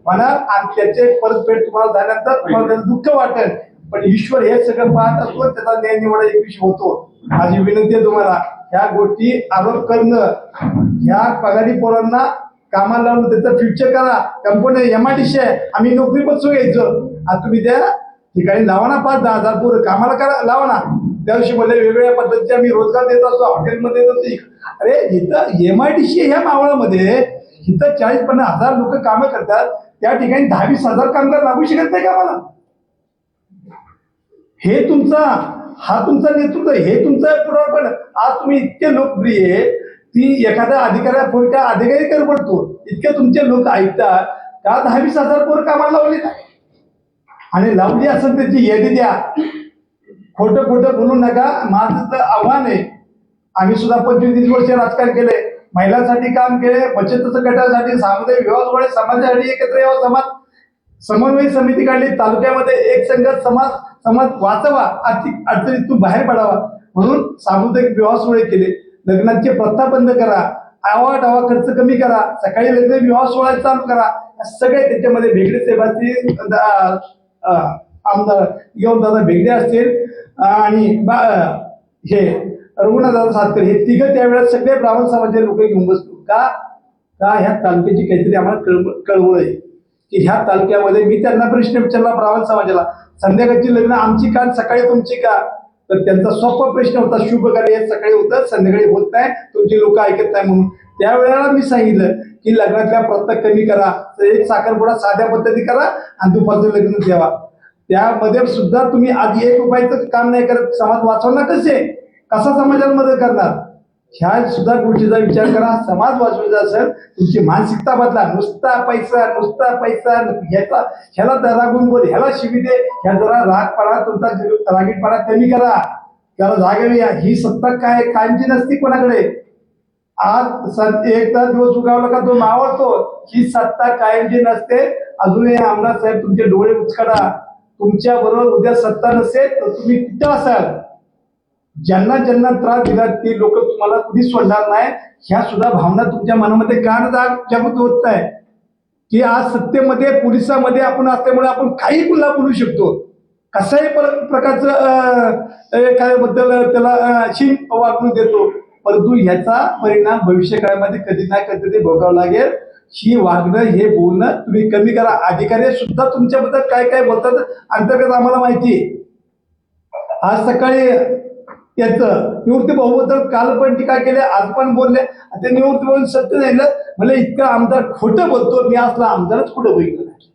म्हणा, आणि त्याचे परतफेड तुम्हाला झाल्यानंतर तुम्हाला त्याचं दुःख वाटेल. पण ईश्वर हे सगळं पाहत असतो, त्याचा न्याय निवडा एक दिवशी होतो. माझी विनंती आहे तुम्हाला, ह्या गोष्टी आरोप करणं, ह्या पगारी पोरांना कामाला लावून त्याचं फ्युचर करा. कंपनी MIDC आहे, आम्ही नोकरी बसू घ्यायचं. आता तुम्ही त्या ठिकाणी लावा ना 5-10 हजार पोरं कामाला करा, लावा ना. त्या दिवशी मला वेगवेगळ्या पद्धतीचे आम्ही रोजगार देत असतो, हॉटेलमध्ये देत असतो. अरे इथं MIDC ह्या मावळामध्ये इथं 40-50 हजार लोक कामं करतात, त्या ठिकाणी 10-20 हजार कामगार लागू शकत नाही कामाला. हे हा तुमचा नेतृत्व, हे तुमचं पुढारपण. आज तुम्ही इतके लोकप्रिय ती एखाद्या अधिकारी कर पडतो, इतके तुमचे लोक ऐकतात का 10-20 हजार पोरं कामाला लावली नाही? आणि लावली असेल त्याची यादी द्या. खोटं बोलू नका. माझं तर आव्हान आहे, आम्ही सुद्धा 25-30 वर्ष राजकारण केले, महिलांसाठी काम केले, बचत गटासाठी, सामुदायिक विवाह समाजासाठी एकत्र यावं, समाज समन्वय समिती काढली, तालुक्यामध्ये एक संघ समाज वाचवा, आर्थिक अडचणीतून बाहेर पडावा म्हणून सामुदायिक विवाह सोहळे केले. लग्नाची प्रथा बंद करा, आवाडावा खर्च कमी करा, सकाळी लग्न विवाह सोहळा चालू करा. सगळे त्याच्यामध्ये भेगडे साहेबांचे आमदार दादा भेगडे असतील आणि हे रघुनाथदादा सातकर, हे तिघं त्यावेळेस सगळे ब्राह्मण समाजाचे लोक घेऊन बसतो. का ह्या तालुक्याची काहीतरी आम्हाला कळवळ आहे की ह्या तालुक्यामध्ये, मी त्यांना प्रश्न विचारला ब्राह्मण समाजाला, संध्याकाळची लग्न आमची का सकाळी तुमची का? तर त्यांचा सोपा प्रश्न होता, शुभ कार्य सकाळी होतं, संध्याकाळी होत नाही, तुमची लोक ऐकत नाही म्हणून. त्यावेळेला मी सांगितलं की लग्नातल्या प्रथा कमी करा, तर एक साखरपुडा साध्या पद्धती करा आणि दुपारचं लग्न द्यावा. त्यामध्ये सुद्धा तुम्ही आधी 1 रुपयाचं काम नाही करत, समाज वाचवणार कसा समाजाला मदत करणार? ह्या सुद्धा गोष्टीचा विचार करा. समाज वाचवायचा असेल, तुमची मानसिकता बदला. नुसता पैसा ह्याला रागून बोल, ह्याला शिवी दे, ह्या जरा रागपणा, तुमचा रागीटपणा कमी करा. त्याला जागावी. ही सत्ता काय कायमची नसती कोणाकडे. आज एकदा दिवस उगावला का तो मावळतो. ही सत्ता कायमची नसते. अजूनही आमदार साहेब तुमचे डोळे उचकडा. तुमच्या बरोबर उद्या सत्ता नसेल तर तुम्ही तिथं असाल. ज्यांना ज्यांना त्रास दिला ते लोक तुम्हाला कधी सोडणार नाही. ह्या सुद्धा भावना तुमच्या मनामध्ये का जागृत होत आहे की आज सत्तेमध्ये पोलिसांमध्ये आपण असल्यामुळे आपण काही पुन्हा बोलू शकतो. कसाही प्रकारचं काय बद्दल त्याला शिन वागणूक देतो. परंतु ह्याचा परिणाम भविष्य काळामध्ये कधी ना कधी भोगावं लागेल. ही वागणं हे बोलणं तुम्ही कमी करा. अधिकारी सुद्धा तुमच्याबद्दल काय काय बोलतात अंतर्गत आम्हाला माहिती आहे. आज सकाळी त्याचं निवृत्ती भाऊबद्दल काल पण टीका केली, आज पण बोलले. ते निवृत्ती भाऊ सत्य नाही म्हणजे इतका आमदार खोटं बोलतो. मी असला आमदारच खोटं बघितलं नाही.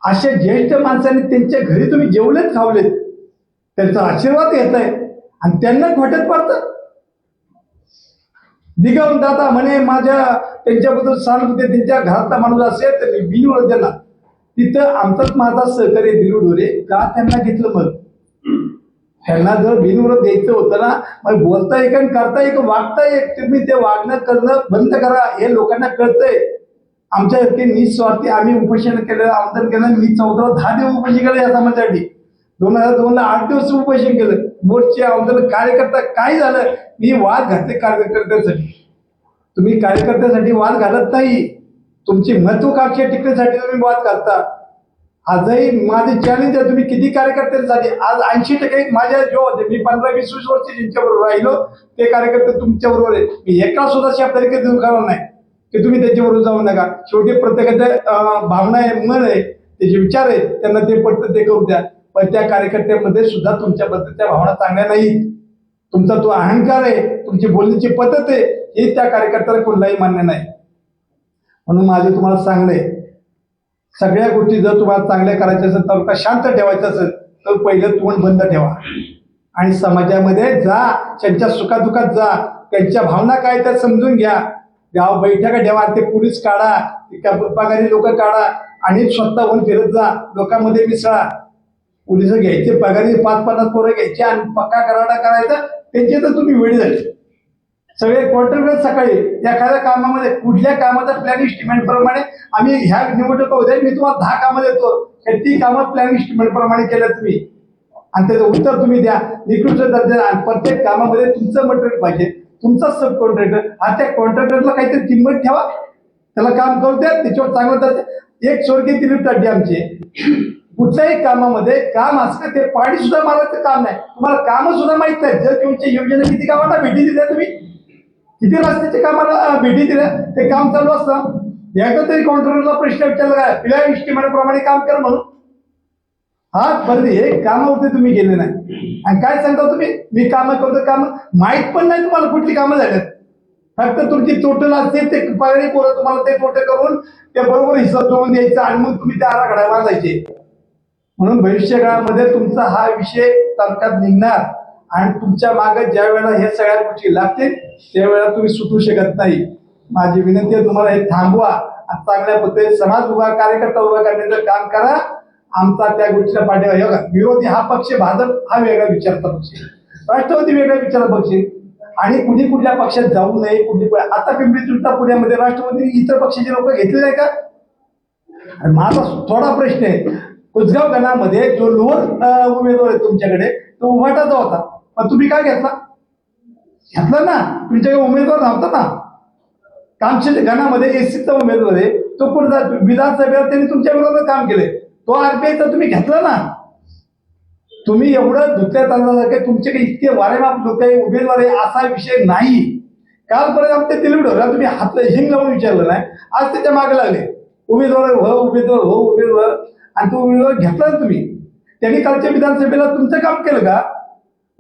अशा ज्येष्ठ माणसांनी त्यांच्या घरी तुम्ही जेवलेत खावलेत, त्यांचा आशीर्वाद घेत आहे आणि त्यांना खोट्यात पडतात. निगम दादा म्हणे माझ्या त्यांच्याबद्दल सहानुभूती, त्यांच्या घरातला माणूस असेल तर मी बिनविरोध देणार. तिथं आमचाच माझा सहकारी दिलू ढोरे का त्यांना घेतलं? मग त्यांना जर बिनविरोध द्यायचं होतं ना, मग बोलता एक आणि करता एक, वागता एक. तुम्ही ते वागणं करणं बंद करा. हे लोकांना कळतंय. आमच्यासारखे निस्वार्थी आम्ही उपोषण केलं, आंदोलन केलं. मी 14-10 दिवस उपोषण केलं या समाजासाठी. 2002 ला 8 दिवस उपोषण केलं. मोर्चे आंदोलन कार्यकर्ता काय झालं? मी वाद घातले कार्यकर्त्यांसाठी. तुम्ही कार्यकर्त्यासाठी वाद घालत नाही, तुमची महत्वाकांक्षा टिकण्यासाठी तुम्ही वाद घालता. आजही माझे चॅलेंज आहे, तुम्ही किती कार्यकर्त्यांसाठी. आज 80% माझ्या जो होते, मी 15-20 वर्ष ज्यांच्याबरोबर राहिलो ते कार्यकर्ते तुमच्या बरोबर आहे. मी एका सुद्धा शब्दाने कधी दुखावला नाही की तुम्ही त्याच्याबरोबर जाऊ नका. शेवटी प्रत्येकाच्या भावना आहे, मन आहे, त्याचे विचार आहेत, त्यांना ते पटतं ते करू द्या. पण त्या कार्यकर्त्यामध्ये सुद्धा तुमच्याबद्दल भावना चांगल्या नाहीत. तुमचा तो अहंकार आहे, तुमची बोलण्याची पद्धत आहे, हे त्या कार्यकर्त्याला कोणलाही मान्य नाही. म्हणून माझे तुम्हाला सांगणे, सगळ्या गोष्टी जर तुम्हाला चांगल्या करायच्या असेल, तालुका शांत ठेवायचा असेल तर पहिलं तोंड बंद ठेवा आणि समाजामध्ये जा, त्यांच्या सुखादुखात जा, त्यांच्या भावना काय त्या समजून घ्या. गाव बैठका ठेवा, ते पोलीस काढा, पगारी लोक काढा आणि स्वतःहून फिरत जा, लोकांमध्ये मिसळा. पोलिस घ्यायचे पगारी 5-50 पोरं घ्यायचे आणि पक्का कराडा करायचा, त्यांचे तर तुम्ही वेळ झाले. सगळे कॉन्ट्रॅक्टर सकाळी एखाद्या कामामध्ये कुठल्या कामाचा प्लॅन इस्टिमेट प्रमाणे आम्ही ह्या निवडणुका होत्या, मी तुम्हाला 10 कामं देतो, ती कामं प्लॅन इस्टिमेट प्रमाणे केलं तुम्ही आणि त्याचं उत्तर तुम्ही द्या. निकृष्ट दर्जा आणि प्रत्येक कामामध्ये तुमचं मटेरियल पाहिजे, तुमचा सब कॉन्ट्रॅक्टर. आणि त्या कॉन्ट्रॅक्टरला काहीतरी किंमत ठेवा, त्याला काम करू द्या, त्याच्यावर चांगलं दर्जा. एक स्वर्गीय दिलीप ताड्डे आमचे, कुठल्याही कामामध्ये काम असतं ते पाणी सुद्धा मारायचं काम नाही, तुम्हाला काम सुद्धा माहित नाही. जर तुमच्या योजना किती कामाला भेटी दिल्या, तुम्ही किती रस्त्याच्या कामाला भेटी दिल्या, ते काम चालू असतं. एकदा तरी कॉन्ट्रॅक्टरला प्रश्न विचारला काय प्लॅन इस्टिमेट प्रमाणे काम कर म्हणून? हा परत हे कामावरती तुम्ही गेले नाही आणि काय सांगता तुम्ही मी कामं करतो. काम माहित पण नाही तुम्हाला कुठली कामं झाल्यात. फक्त तुमची टोटल असते ते पगारी पोरं तुम्हाला ते टोटल करून ते बरोबर हिशोब जोडून द्यायचा आणि मग तुम्ही त्या आराखडा बांधायचे. म्हणून भविष्य काळामध्ये तुमचा हा विषय तालुक्यात निघणार आणि तुमच्या मागे ज्या वेळेला हे सगळ्या गोष्टी लागतील त्यावेळेला तुम्ही सुटू शकत नाही. माझी विनंती आहे तुम्हाला हे थांबवा आणि चांगल्या पद्धतीने समाज उभा कार्यकर्ता उभा करण्याचं काम करा. आमचा त्या गोष्टीला पाठिंबा. विरोधी हा पक्ष, भाजप हा वेगळा विचारचा पक्ष, राष्ट्रवादी वेगळा विचाराचा पक्ष आणि कुठल्या पक्षात जाऊ नये. आता पिंपरी चिंचवड पुण्यामध्ये राष्ट्रवादी इतर पक्षाचे लोक घेतले नाही का? माझा थोडा प्रश्न आहे, कुसगाव गणामध्ये जो लोअर उमेदवार आहे तुमच्याकडे तो उभाटाचा होता, पण तुम्ही काय घेतला ना? तुमच्याकडे उमेदवार नव्हता ना. कामशेत गणामध्ये एससीचा उमेदवार आहे, तो कुठे विधानसभेला त्यांनी तुमच्या विरोधात काम केले, तो आरपीआयचा तुम्ही घेतला ना. तुम्ही एवढं धुतल्या तांदळासारखे तुमच्याकडे इतके वारेमाप लोक उमेदवार आहे असा विषय नाही. कालपर्यंत ते दिलीप ढोरेला तुम्ही हात हिंग लावून विचारलं नाही, आज त्याच्या मागे लागले उमेदवार उमेदवार आणि तो उमेदवार घेतला तुम्ही. त्यांनी कालच्या विधानसभेला तुमचं काम केलं का?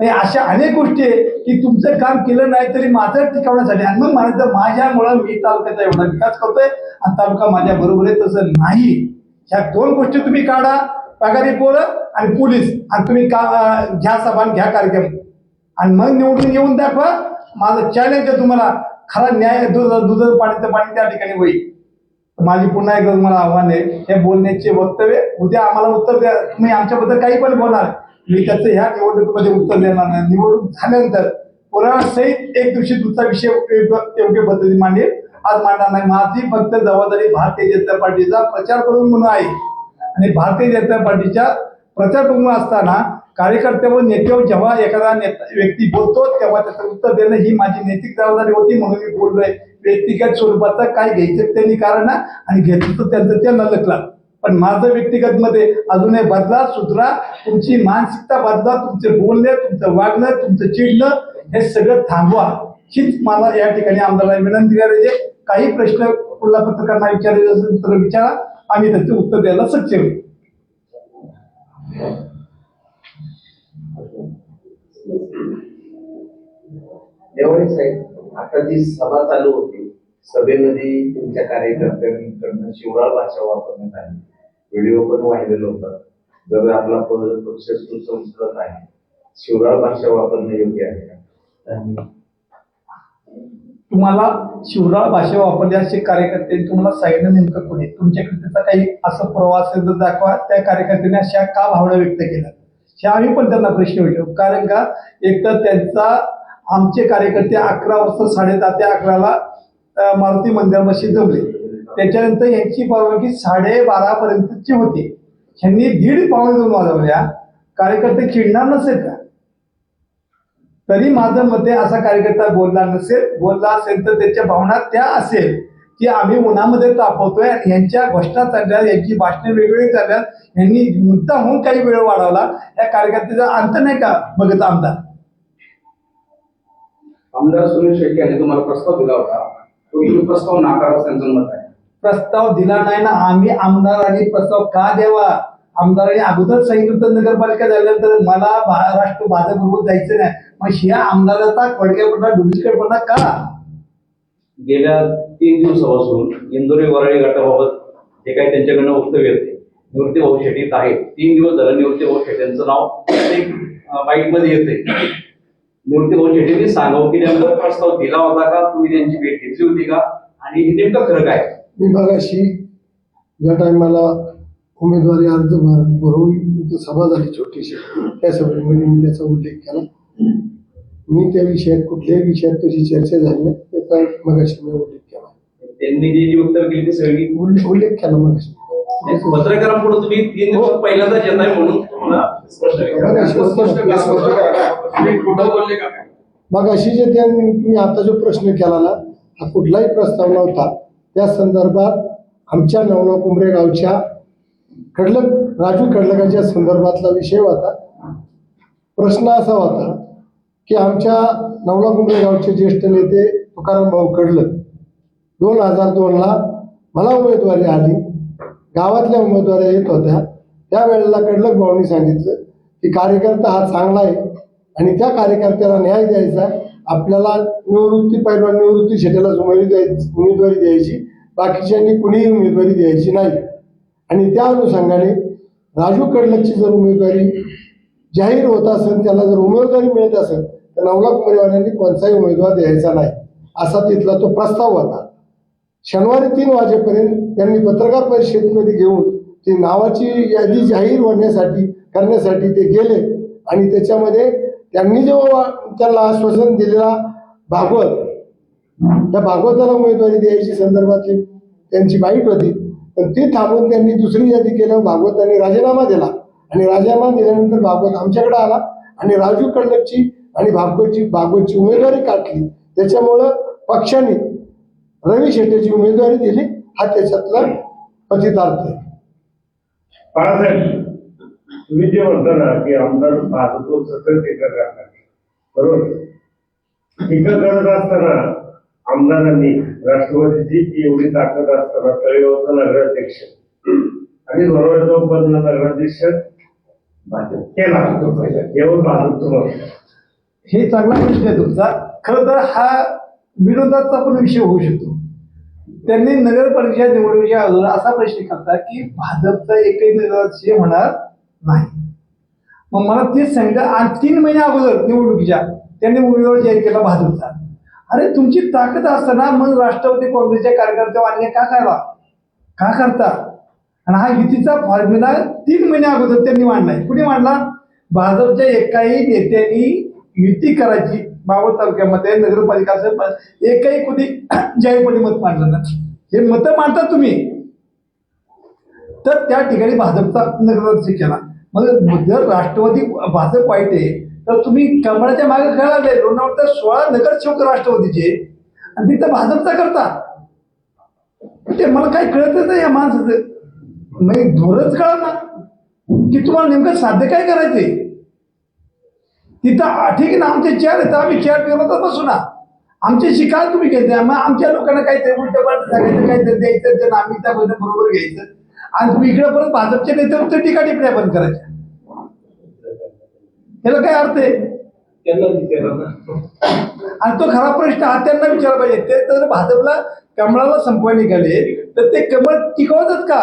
अशा अनेक गोष्टी आहे की तुमचं काम केलं नाही तरी माझं टिकवण्यासाठी. आणि मग म्हणायचं माझ्यामुळं मी तालुक्याचा एवढा विकास करतोय आणि तालुका माझ्या बरोबर आहे, तसं नाही. ह्या दोन गोष्टी तुम्ही काढा. पगारी पोरं आणि पोलीस आणि तुम्ही घ्या सभा आणि घ्या कार्यक्रम आणि मग निवडून येऊन दाखवा. माझं चॅलेंज आहे तुम्हाला, खरा न्याय दुधाचं पाणीचं पाणी त्या ठिकाणी होईल. माझी पुन्हा एकदा तुम्हाला आव्हान आहे, हे बोलण्याचे वक्तव्य उद्या आम्हाला उत्तर द्या. तुम्ही आमच्याबद्दल काही पण बोलाल, मी त्याचं ह्या निवडणुकीमध्ये उत्तर देणार नाही. निवडणूक झाल्यानंतर पुराव्यासहित एक दिवशी तुमचा विषय योग्य पद्धतीने मांडेल, आज मांडणार नाही. माझी फक्त जबाबदारी भारतीय जनता पार्टीचा प्रचार करून म्हणून आहे आणि भारतीय जनता पार्टीच्या प्रचार करून असताना कार्यकर्त्यावर नेत्यावर जेव्हा एखादा व्यक्ती बोलतो तेव्हा त्याचं उत्तर देणं ही माझी नैतिक जबाबदारी होती, म्हणून मी बोललोय. व्यक्तिगत स्वरूपाचं काय घ्यायचं त्यांनी कारण आणि घेतलं तर त्यांचं त्यांना लकला, पण माझं व्यक्तिगत मध्ये अजूनही बदला, सुधरा, तुमची मानसिकता बदला, तुमचे बोलणे, तुमचं वागणं, तुमचं चिडणं हे सगळं थांबवा. हीच मला या ठिकाणी आमदारांना विनंती करायची. काही प्रश्न कुठला पत्रकारांना विचारायचे असेल तर विचारा, आम्ही त्याचे उत्तर द्यायला सक्षम आहे. देवळे साहेब, आता जी सभा चालू होती, सभेमध्ये तुमच्या कार्यकर्त्यांकडून शिवराळ भाषा वापरण्यात आली. व्हिडिओ पण व्हायरल होता. जर आपला पक्ष सुसंस्कृत आहे, शिवराळ भाषा वापरणं योग्य आहे का? तुम्हाला शिवराळ भाषा वापरली असे कार्यकर्ते तुम्हाला सांगितलं नेमकं कोणी? तुमच्याकडे त्याचा काही असं पुरावा असेल तर दाखवा. त्या कार्यकर्त्यांनी अशा का भावना व्यक्त केल्या हे आम्ही पण त्यांना प्रश्न विचारू. कारण का एक तर त्यांचा आमचे कार्यकर्ते 11 वाजता 10:30 ते 11ला मारुती मंदिरापाशी जमले. त्याच्यानंतर यांची परवानगी 12:30 पर्यंतची होती. ह्यांनी 1:30-2 वाजवल्या. कार्यकर्ते चिडणार नसेल का? तरी माझं मते असा कार्यकर्ता बोलला नसेल, बोलला असेल तर त्याच्या भावना त्या असेल की आम्ही उन्हामध्ये तापवतोय, यांच्या घोषणा चालल्या, यांची भाषणे वेगवेगळी चालल्यात, यांनी मुद्दा होऊन काही वेळ वाढवला. या कार्यकर्त्याचा अंत नाही का बघत आमदार? आमदार सुनील शेट्टी यांनी तुम्हाला प्रस्ताव दिला होता, तो तुम्ही प्रस्ताव नाकारला, त्यांचं मत आहे. प्रस्ताव दिला नाही ना आम्ही. आमदारांनी प्रस्ताव का द्यावा? आमदारांनी अगोदर सांगितलं तर नगरपालिका झाल्यानंतर मला महाराष्ट्र भाजपबरोबर जायचं नाही. मग ह्या आमदाराचा कडक्यापणा डुप्लिकेटपणा का? गेल्या 3 दिवसापासून इंदोरी वराळी गटाबाबत जे काही त्यांच्याकडनं वक्तव्य येते, निवृत्ती भाऊ शेट्टीत आहे. 3 दिवस झालं निवृत्ती भाऊ शेट्टी यांचं नाव प्रत्येक बाईटमध्ये येते. निवृत्ती भाऊ शेट्टींनी सांगावं की नेमका प्रस्ताव दिला होता का, तुम्ही त्यांची भेट घेतली होती का, आणि नेमकं खरं काय? मी मगाशी ज्या टायमाला उमेदवारी अर्ज भरून इथं सभा झाली छोटीशी, त्या सभेमध्ये मी त्याचा उल्लेख केला. मी त्या विषयात कुठल्याही विषयात तशी चर्चा झाली नाही, त्याचा मगाशी मी उल्लेख केला. त्यांनी जी वक्तव्य केली ती सगळी उल्लेख केला मगाशी. पत्रकारांपुढे तुम्ही 3 दिवस पहिल्यांदाच येत आहे म्हणून तुम्हाला स्पष्ट मगाशी जे तुम्ही आता जो प्रश्न केला ना, हा कुठलाही प्रस्ताव नव्हता. त्या संदर्भात आमच्या नवला कुंभरे गावच्या राजू खडलकांच्या संदर्भातला विषय होता. प्रश्न असा होता की आमच्या नवला कुंभरे गावचे ज्येष्ठ नेते तुकाराम भाऊ खडलक 2002ला मला उमेदवारी आली, गावातल्या उमेदवाऱ्या येत होत्या. त्यावेळेला खडलक भाऊंनी सांगितलं की कार्यकर्ता हा चांगला आहे आणि त्या कार्यकर्त्याला न्याय द्यायचा, आपल्याला पहिलवान निवृत्ती शेट्टीलाच उमेदवारी द्यायची, बाकीच्यांनी कुणीही उमेदवारी द्यायची नाही. आणि त्या अनुषंगाने राजू खडलकची जर उमेदवारी जाहीर होत असेल, त्याला जर उमेदवारी मिळत असेल तर नवला कुंभरेवाल्यांनी कोणताही उमेदवार द्यायचा नाही, असा तिथला तो प्रस्ताव होता. शनिवारी 3 वाजेपर्यंत त्यांनी पत्रकार परिषदेमध्ये घेऊन ती नावाची यादी जाहीर करण्यासाठी ते गेले आणि त्याच्यामध्ये त्यांनी जो त्याला आश्वासन दिलेला भागवत, त्या भागवताला उमेदवारी द्यायची संदर्भातली त्यांची बाईट होती, पण ती थांबून त्यांनी दुसरी यादी केल्यावर भागवतांनी राजीनामा दिला आणि राजीनामा दिल्यानंतर भागवत आमच्याकडे आला आणि राजू खडलकची आणि भागवतची उमेदवारी काढली. त्याच्यामुळं पक्षाने रवी शेट्टीची उमेदवारी दिली. हा त्याच्यातला पतितार्थ आहे. बाळासाहेब, तुम्ही जे म्हणता ना की आमदार भाजप सतत टीका करतात, बरोबर? टीका करत असताना आमदारांनी राष्ट्रवादीची एवढी ताकद असताना तळेगावचा नगराध्यक्ष आणि वरवडचा उपजला नगराध्यक्ष केला, केवळ भाजपचं. हे चांगला प्रश्न आहे तुमचा. खरं तर हा विरोधाचा पण विषय होऊ शकतो. त्यांनी नगरपालिका निवडणुकीच्या अगोदर असा प्रश्न करतात की भाजपचा एकही नगराध्यक्ष होणार नाही. मग मला तेच सांगितलं, आणि 3 महिन्या अगोदर निवडणुकीच्या त्यांनी उमेदवार जाहीर केला भाजपचा. अरे तुमची ताकद असताना मग राष्ट्रवादी काँग्रेसच्या कार्यकर्त्यावर अन्याय का करता? आणि हा युतीचा फॉर्म्युला 3 महिन्या अगोदर त्यांनी मांडलाय. कुणी मांडला? भाजपच्या एकाही नेत्यांनी युती करायची बावळ तालुक्यामध्ये नगरपालिका असेल एकही कुणी जाहीरपणे मत मांडलं नाही. हे मतं मांडता तुम्ही, तर त्या ठिकाणी भाजपचा नगरदर्शक केला. मग जर राष्ट्रवादी भाजप वाईट आहे तर तुम्ही कमळाच्या मागे खेळा लागले. लोणावळ्यात 16 नगरसेवक राष्ट्रवादीचे आणि तिथं भाजपचा करता. ते मला काही कळतच नाही या माणसाचं. नाही धोरणच कळा ना की तुम्हाला नेमकं साध्य काय करायचंय. तिथं ठीक आहे ना, आमचे चेअर आहेत, आम्ही चेअर विरोधात बसू ना. आमच्याशी काय तुम्ही घेते? मग आमच्या लोकांना काहीतरी उलट पालट सांगायचं, काहीतरी द्यायचं, त्यांना आम्ही त्यामध्ये बरोबर घ्यायचं, आणि तुम्ही इकडे परत भाजपच्या नेत्यावर टीका टिप्पण्या पण करायच्या. याला काय अर्थ आहे? आणि तो खरा प्रश्न हा त्यांना विचारला पाहिजे. ते तर भाजपला कमळाला संपवा निघाले तर ते कमळ टिकवतात का?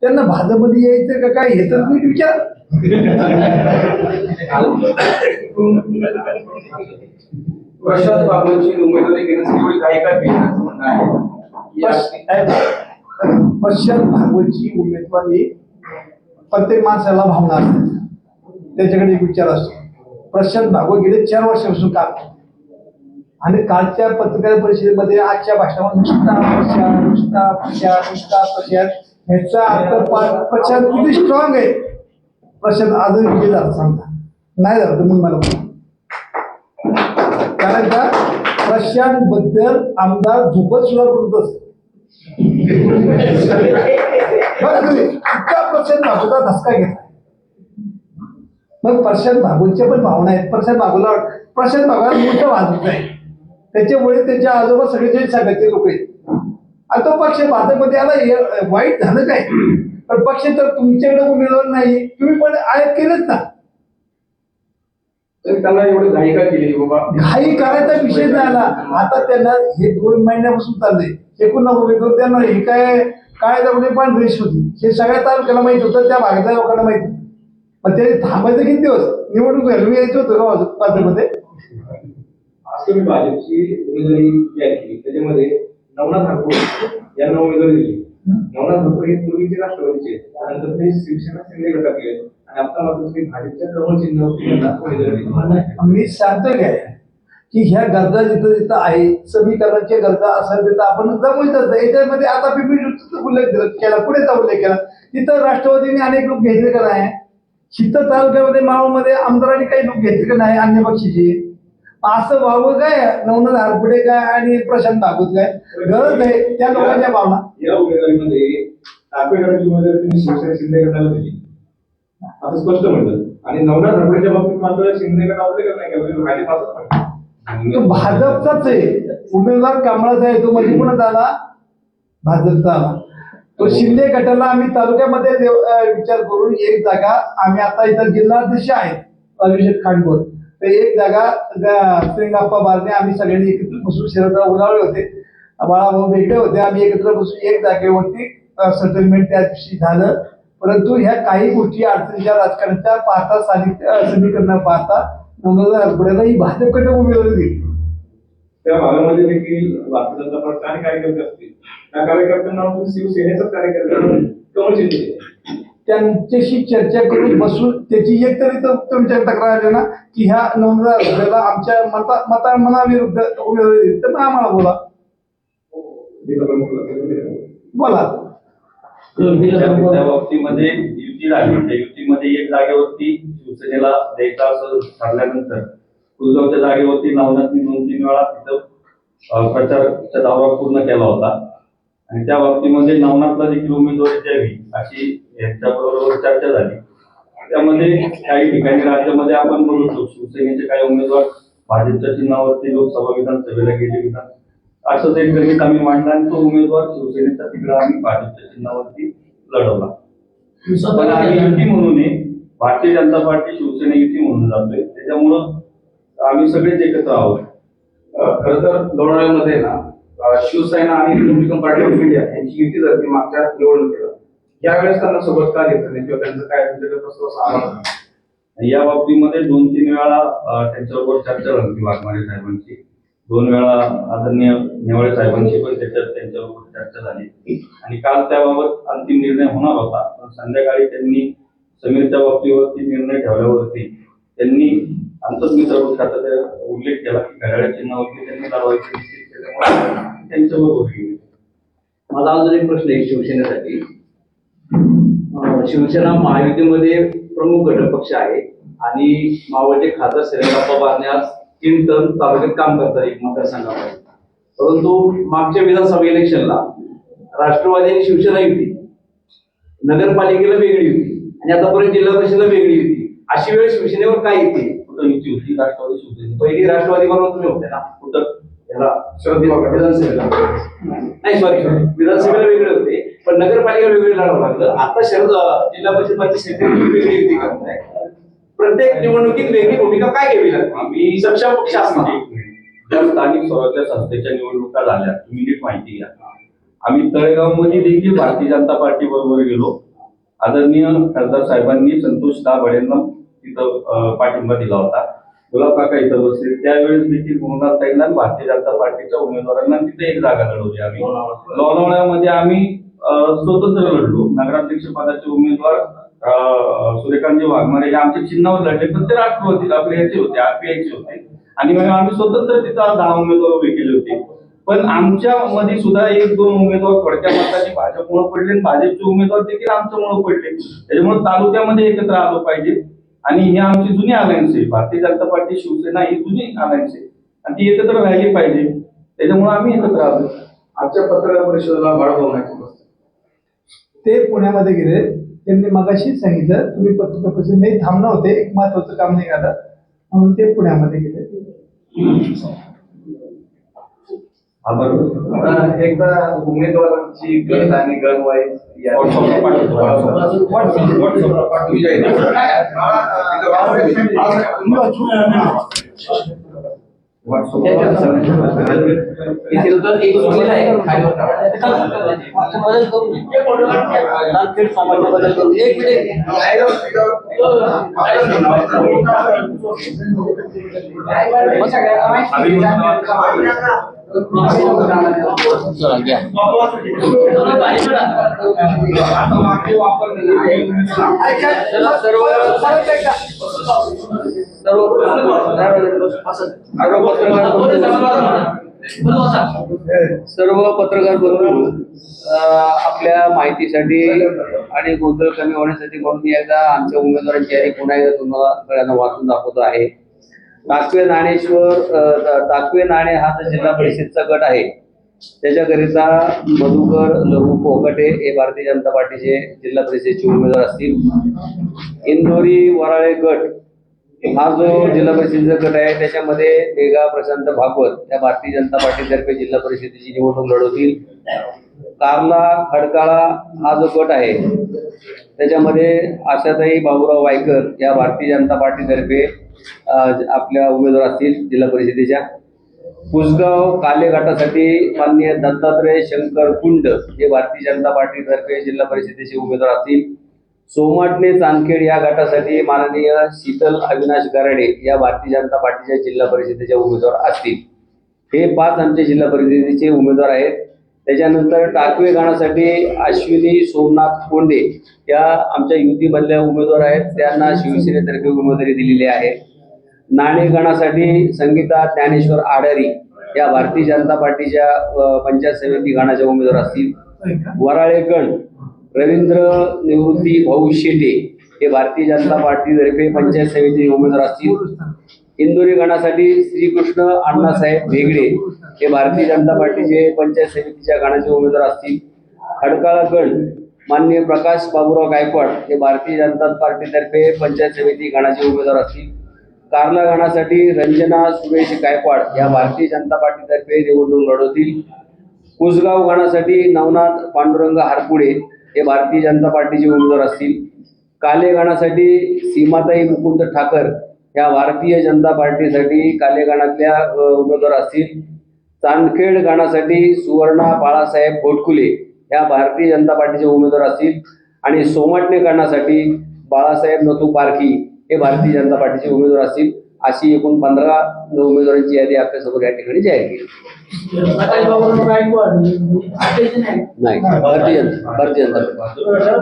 त्यांना भाजपमध्ये यायचं का काय हे तर तुम्ही विचार. प्रशांत बाबूंची उमेदवारी घेण्यासाठी एवढी काही काय घेण्याचं म्हणणं आहे. प्रशांत भागवतची उमेदवारी प्रत्येक माणसाला भावना असते, त्याच्याकडे एक विचार असतो. प्रशांत भागवत गेले 4 वर्षापासून काम, आणि कालच्या पत्रकार परिषदेमध्ये आजच्या भाषणावर नुसता प्रशांत ह्याचा अर्थ प्रशांत किती स्ट्रॉंग आहे. प्रशांत आजही विजय झाला सांगता नाही झालं तर मग मला कारण का प्रशांत बद्दल आमदार झोपत सुद्धा करत असत. इतका प्रशांत भागवतचा धसका घेतला. मग प्रशांत भागवतच्या पण भावना आहेत. प्रशांत भागवतला मोठं भाजप आहे, त्याच्यामुळे त्याच्या आजोबा सगळे जे सांगायचे लोक आहेत. आणि तो पक्ष भाजपमध्ये आला, वाईट झालं काय? पण पक्ष तर तुमच्याकडे उमेदवार नाही, तुम्ही पण आयात केलंच ना. त्यांना एवढी घाई का केली बाबा? घाई करायचा विषय नाही आला. आता त्यांना हे 2 महिन्यापासून चाललंय, हे पुन्हा उमेदवार त्यांना हे काय त्यामध्ये पण रेश होती, हे सगळ्या तालुक्याला माहित होतं, त्या भागातल्या लोकांना माहित होतं. पण ते थांबायचं किती दिवस? निवडणूक घालून यायचं होतं का भाजपमध्ये? असं मी भाजपची उमेदवारी जाहीर केली, त्याच्यामध्ये नवनाथ ठाकूर यांना उमेदवारी दिली. नवनाथ ठाकूर हे पूर्वीचे राष्ट्रवादीचे, त्यानंतर ते शिवसेना शिंदे गटात गेले, आणि आता मात्र तुम्ही भाजपच्या कमळ चिन्हावरती उमेदवारी दिली. मी सांगतोय काय की ह्या गरजा जिथं जिथं आहे, समीकरणाच्या गरजा असेल तिथं आपण जमवतच. याच्यामध्ये आता पिपीचा उल्लेख केला, पुढेचा उल्लेख केला, तिथं राष्ट्रवादीने अनेक लोक घेतले का नाही? शित्तर तालुक्यामध्ये मावळमध्ये आमदारांनी काही लोक घेतले का नाही अन्य पक्षीचे? असं व्हावं काय? नवनाथ हरपुडे काय आणि प्रशांत भागवत काय? गरज नाही त्या लोकांच्या भावना. या उमेदवारीमध्ये टापेकरांची उमेदवारी तुम्ही शिवसेना शिंदे गटाला दिली असं स्पष्ट म्हणलं, आणि नवनाथ हरपुडेच्या बाबतीत मात्र शिंदे गट आवडले का नाही? भाजप तो भाजपचाच आहे उमेदवार, कमळाचा आहे तो. म्हणजे कोणाचा आला? भाजपचा आला. तो शिंदे गटाला आम्ही तालुक्यामध्ये विचार करून एक जागा, आम्ही आता इथं जिल्हाध्यक्ष आहेत अभिषेक खांडवर, तर एक जागा श्रींगाप्पा बारणे आम्ही सगळ्यांनी एकत्र बसून शहराला उलावले होते. बाळाभाऊ वेगळे होते, आम्ही एकत्र बसून एक जागेवरती सेटलमेंट त्या दिवशी झालं. परंतु ह्या काही गोष्टी अडचणीच्या राजकारणाच्या पाहता, समीकरण पाहता नवनाथ हरपुडेला ही भाजपकडे उमेदवारी दिली. त्या भागामध्ये देखील भारतीय जनता पक्ष आणि कार्यकर्ते असतील, त्या कार्यकर्त्यांना शिवसेनेचाच कार्यकर्त्यांना कमळ चिन्ह दिले. त्यांच्याशी चर्चा करून बसून त्याची एक तरी तुमच्या तक्रार आली ना की ह्या नवनाथ हरपुडेला आमच्या मनाविरुद्ध उमेदवारी दिली, तर मग आम्हाला बोला. त्या बाबतीमध्ये युती झाली, त्या युतीमध्ये एक जागेवरती शिवसेनेला द्यायचा असं ठरल्यानंतर कुलगावच्या जागेवरती नवनाथनी 2-3 वेळा तिथं प्रचाराचा दावा पूर्ण केला होता, आणि त्या बाबतीमध्ये नवनाथला देखील उमेदवारी द्यावी अशी यांच्याबरोबर चर्चा झाली. त्यामध्ये काही ठिकाणी राज्यामध्ये आपण बघतो शिवसेनेचे काही उमेदवार भाजपच्या चिन्हावरती लोकसभा विधानसभेला गेले विधान असंच एक गणित आम्ही मांडला, आणि तो उमेदवार शिवसेनेचा तिकडे आम्ही भाजपच्या चिन्हावरती लढवला. पण आम्ही युती म्हणून भारतीय जनता पार्टी शिवसेना युती म्हणून जातोय, त्याच्यामुळं आम्ही सगळेच एकत्र आहोत. खरं तर लोणावळ्यामध्ये ना शिवसेना आणि रिपब्लिकन पार्टी ऑफ इंडिया यांची युती झाली मागच्या निवडणुकीला. यावेळेस त्यांना सोबत का घेतलं नाही किंवा त्यांचं काय तुमच्याकडे प्रस्ताव आला? या बाबतीमध्ये 2-3 वेळा त्यांच्याबरोबर चर्चा झाली वाघमारे साहेबांची. 2 वेळा आदरणीय नेवाळे साहेबांची पण त्यांच्याबरोबर चर्चा झाली आणि काल त्याबाबत अंतिम निर्णय होणार होता. पण संध्याकाळी त्यांनी समीरच्या बाबतीवरती निर्णय ठेवल्यावरती त्यांनी आमचाच मित्रपक्षाचा उल्लेख केला की घड्याळ चिन्हावरती त्यांनी लढवायचे निश्चित केल्यामुळे त्यांच्याबरोबर गेले. माझा अजून एक प्रश्न आहे शिवसेनेसाठी. शिवसेना महायुतीमध्ये प्रमुख घटक पक्ष आहे आणि मावळचे खासदार श्रीरंगप्पा बारणे आज 3 टर्म तालुक्यात काम करतात एक मतदारसंघामध्ये. परंतु मागच्या विधानसभा इलेक्शनला राष्ट्रवादी आणि शिवसेना युती, नगरपालिकेला वेगळी होती आणि आतापर्यंत जिल्हा परिषदेला वेगळी होती. अशी वेळ शिवसेनेवर काय येते? कुठं युती होती? राष्ट्रवादी शिवसेना. पहिली राष्ट्रवादी बरोबर तुम्ही होते ना कुठं? याला शरद पवार विधानसभेला नाही सॉरी विधानसभेला वेगळे होते पण नगरपालिका वेगळी लढावं लागलं. आता शरद जिल्हा परिषद पंचायत समिती वेगळी युती करताय. प्रत्येक निवडणुकीत वेगळी भूमिका काय घ्यावी लागते? आम्ही सक्षम पक्ष असणार. ज्या स्थानिक स्वराज्य संस्थेच्या निवडणुका झाल्या तुम्ही नीट माहिती घ्या. आम्ही तळेगावमध्ये देखील भारतीय जनता पार्टी बरोबर गेलो. आदरणीय खासदार साहेबांनी संतोष दाभ यांना तिथं पाठिंबा दिला होता. गुलाब काका इथं बसले त्यावेळेस देखील गुणगाताईंना आणि भारतीय जनता पार्टीच्या उमेदवारांना तिथे एक जागा लढवली. आम्ही लोणावळ्यामध्ये आम्ही स्वतंत्र लढलो. नगराध्यक्ष पदाचे उमेदवार सूर्यकांतजी वाघमारे हे आमच्या चिन्हावर लढले पण ते राष्ट्रवादी आपले याचे होते आरपीआयचे होते आणि मग आम्ही स्वतंत्र तिथं 10 उमेदवार उभे केले होते. पण आमच्या मध्ये सुद्धा 1-2 उमेदवार थोडक्या मताने भाजपमुळे पडले आणि भाजपचे उमेदवार देखील आमच्यामुळे पडले. त्याच्यामुळे तालुक्यामध्ये एकत्र आलो पाहिजे आणि ही आमची जुनी अलायन्स आहे. भारतीय जनता पार्टी शिवसेना ही जुनी अलायन्स आहे आणि ती एकत्र राहिली पाहिजे. त्याच्यामुळे आम्ही एकत्र आलो. आजच्या पत्रकार परिषदेला बाळाभाऊ नाईक ते पुण्यामध्ये गेले. त्यांनी मगाशी सांगितलं तुम्ही पत्रकार परिषद नाही थांबणार होते, एक महत्वाचं काम निघालं म्हणून ते पुण्यामध्ये गेले. एकदा उमेदवारांची गट आणि गण वाईज सर्व पत्रकार बंधू आपल्या माहितीसाठी आणि गोंधळ कमी होण्यासाठी म्हणून मी एकदा आमच्या उमेदवारांची यादी पुन्हा एकदा तुम्हाला सगळ्यांना वाचून दाखवतो आहे. टाकवे नाणे हा जो जिल्हा परिषदचा गट आहे त्याच्याकरिता मधुकर लघु कोकटे हे भारतीय जनता पार्टीचे जिल्हा परिषदेचे उमेदवार असतील. इंदोरी वराळे गट हा जो जिल्हा परिषदेचा गट आहे त्याच्यामध्ये मेघा प्रशांत भागवत या भारतीय जनता पार्टीतर्फे जिल्हा परिषदेची निवडणूक लढवतील. कारला खडकाळा हा जो गट आहे त्याच्यामध्ये आशाताई बाबूराव वायकर या भारतीय जनता पार्टीतर्फे आपल्या उमेदवार असतील जिल्हा परिषदेच्या. पुसगाव काले गटासाठी माननीय दत्तात्रय शंकर कुंड हे भारतीय जनता पार्टीतर्फे जिल्हा परिषदेचे उमेदवार असतील. सोमाटणे चांदखेड या गटासाठी माननीय शीतल अविनाश गराडे या भारतीय जनता पार्टीच्या जिल्हा परिषदेच्या उमेदवार असतील. हे 5 आमचे जिल्हा परिषदेचे उमेदवार आहेत. त्याच्यानंतर टाकवे गणासाठी अश्विनी सोमनाथ कोंडे या आमच्या युतीमधल्या उमेदवार आहेत. त्यांना शिवसेनेतर्फे उमेदवारी दिलेली आहे. नाणे गणासाठी संगीता ज्ञानेश्वर आडारी या भारतीय जनता पार्टीच्या पंचायत समिती गणाच्या उमेदवार असतील. वराळे गण रवींद्र निवृत्ती भाऊ शेटे हे भारतीय जनता पार्टीतर्फे पंचायत समिती उमेदवार असतील. इंदोरी गणासाठी श्रीकृष्ण अण्णासाहेब भेगडे हे भारतीय जनता पार्टीचे पंचायत समितीच्या गणाचे उमेदवार असतील. खडकाळा गण माननीय प्रकाश बाबूराव गायकवाड हे भारतीय जनता पार्टीतर्फे पंचायत समिती गणाचे उमेदवार असतील. कारला गणासाठी रंजना सुरेश गायकवाड या भारतीय जनता पार्टीतर्फे निवडणूक लढवतील. कुसगाव गणासाठी नवनाथ पांडुरंग हारपुडे हे भारतीय जनता पार्टीचे उमेदवार असतील. काले गणासाठी सीमाताई मुकुंद ठाकर या भारतीय जनता पार्टीसाठी काले गणातल्या उमेदवार असतील. चांदखेड गणासाठी सुवर्णा बाळासाहेब घोटकुले या भारतीय जनता पार्टीचे उमेदवार असतील. आणि सोमटणेकरणासाठी बाळासाहेब नथू पारखी हे भारतीय जनता पार्टीचे उमेदवार असतील. अशी एकूण 15 उमेदवारांची यादी आपल्यासमोर या ठिकाणी जाहीर केली. नाही, भारतीय जनता काका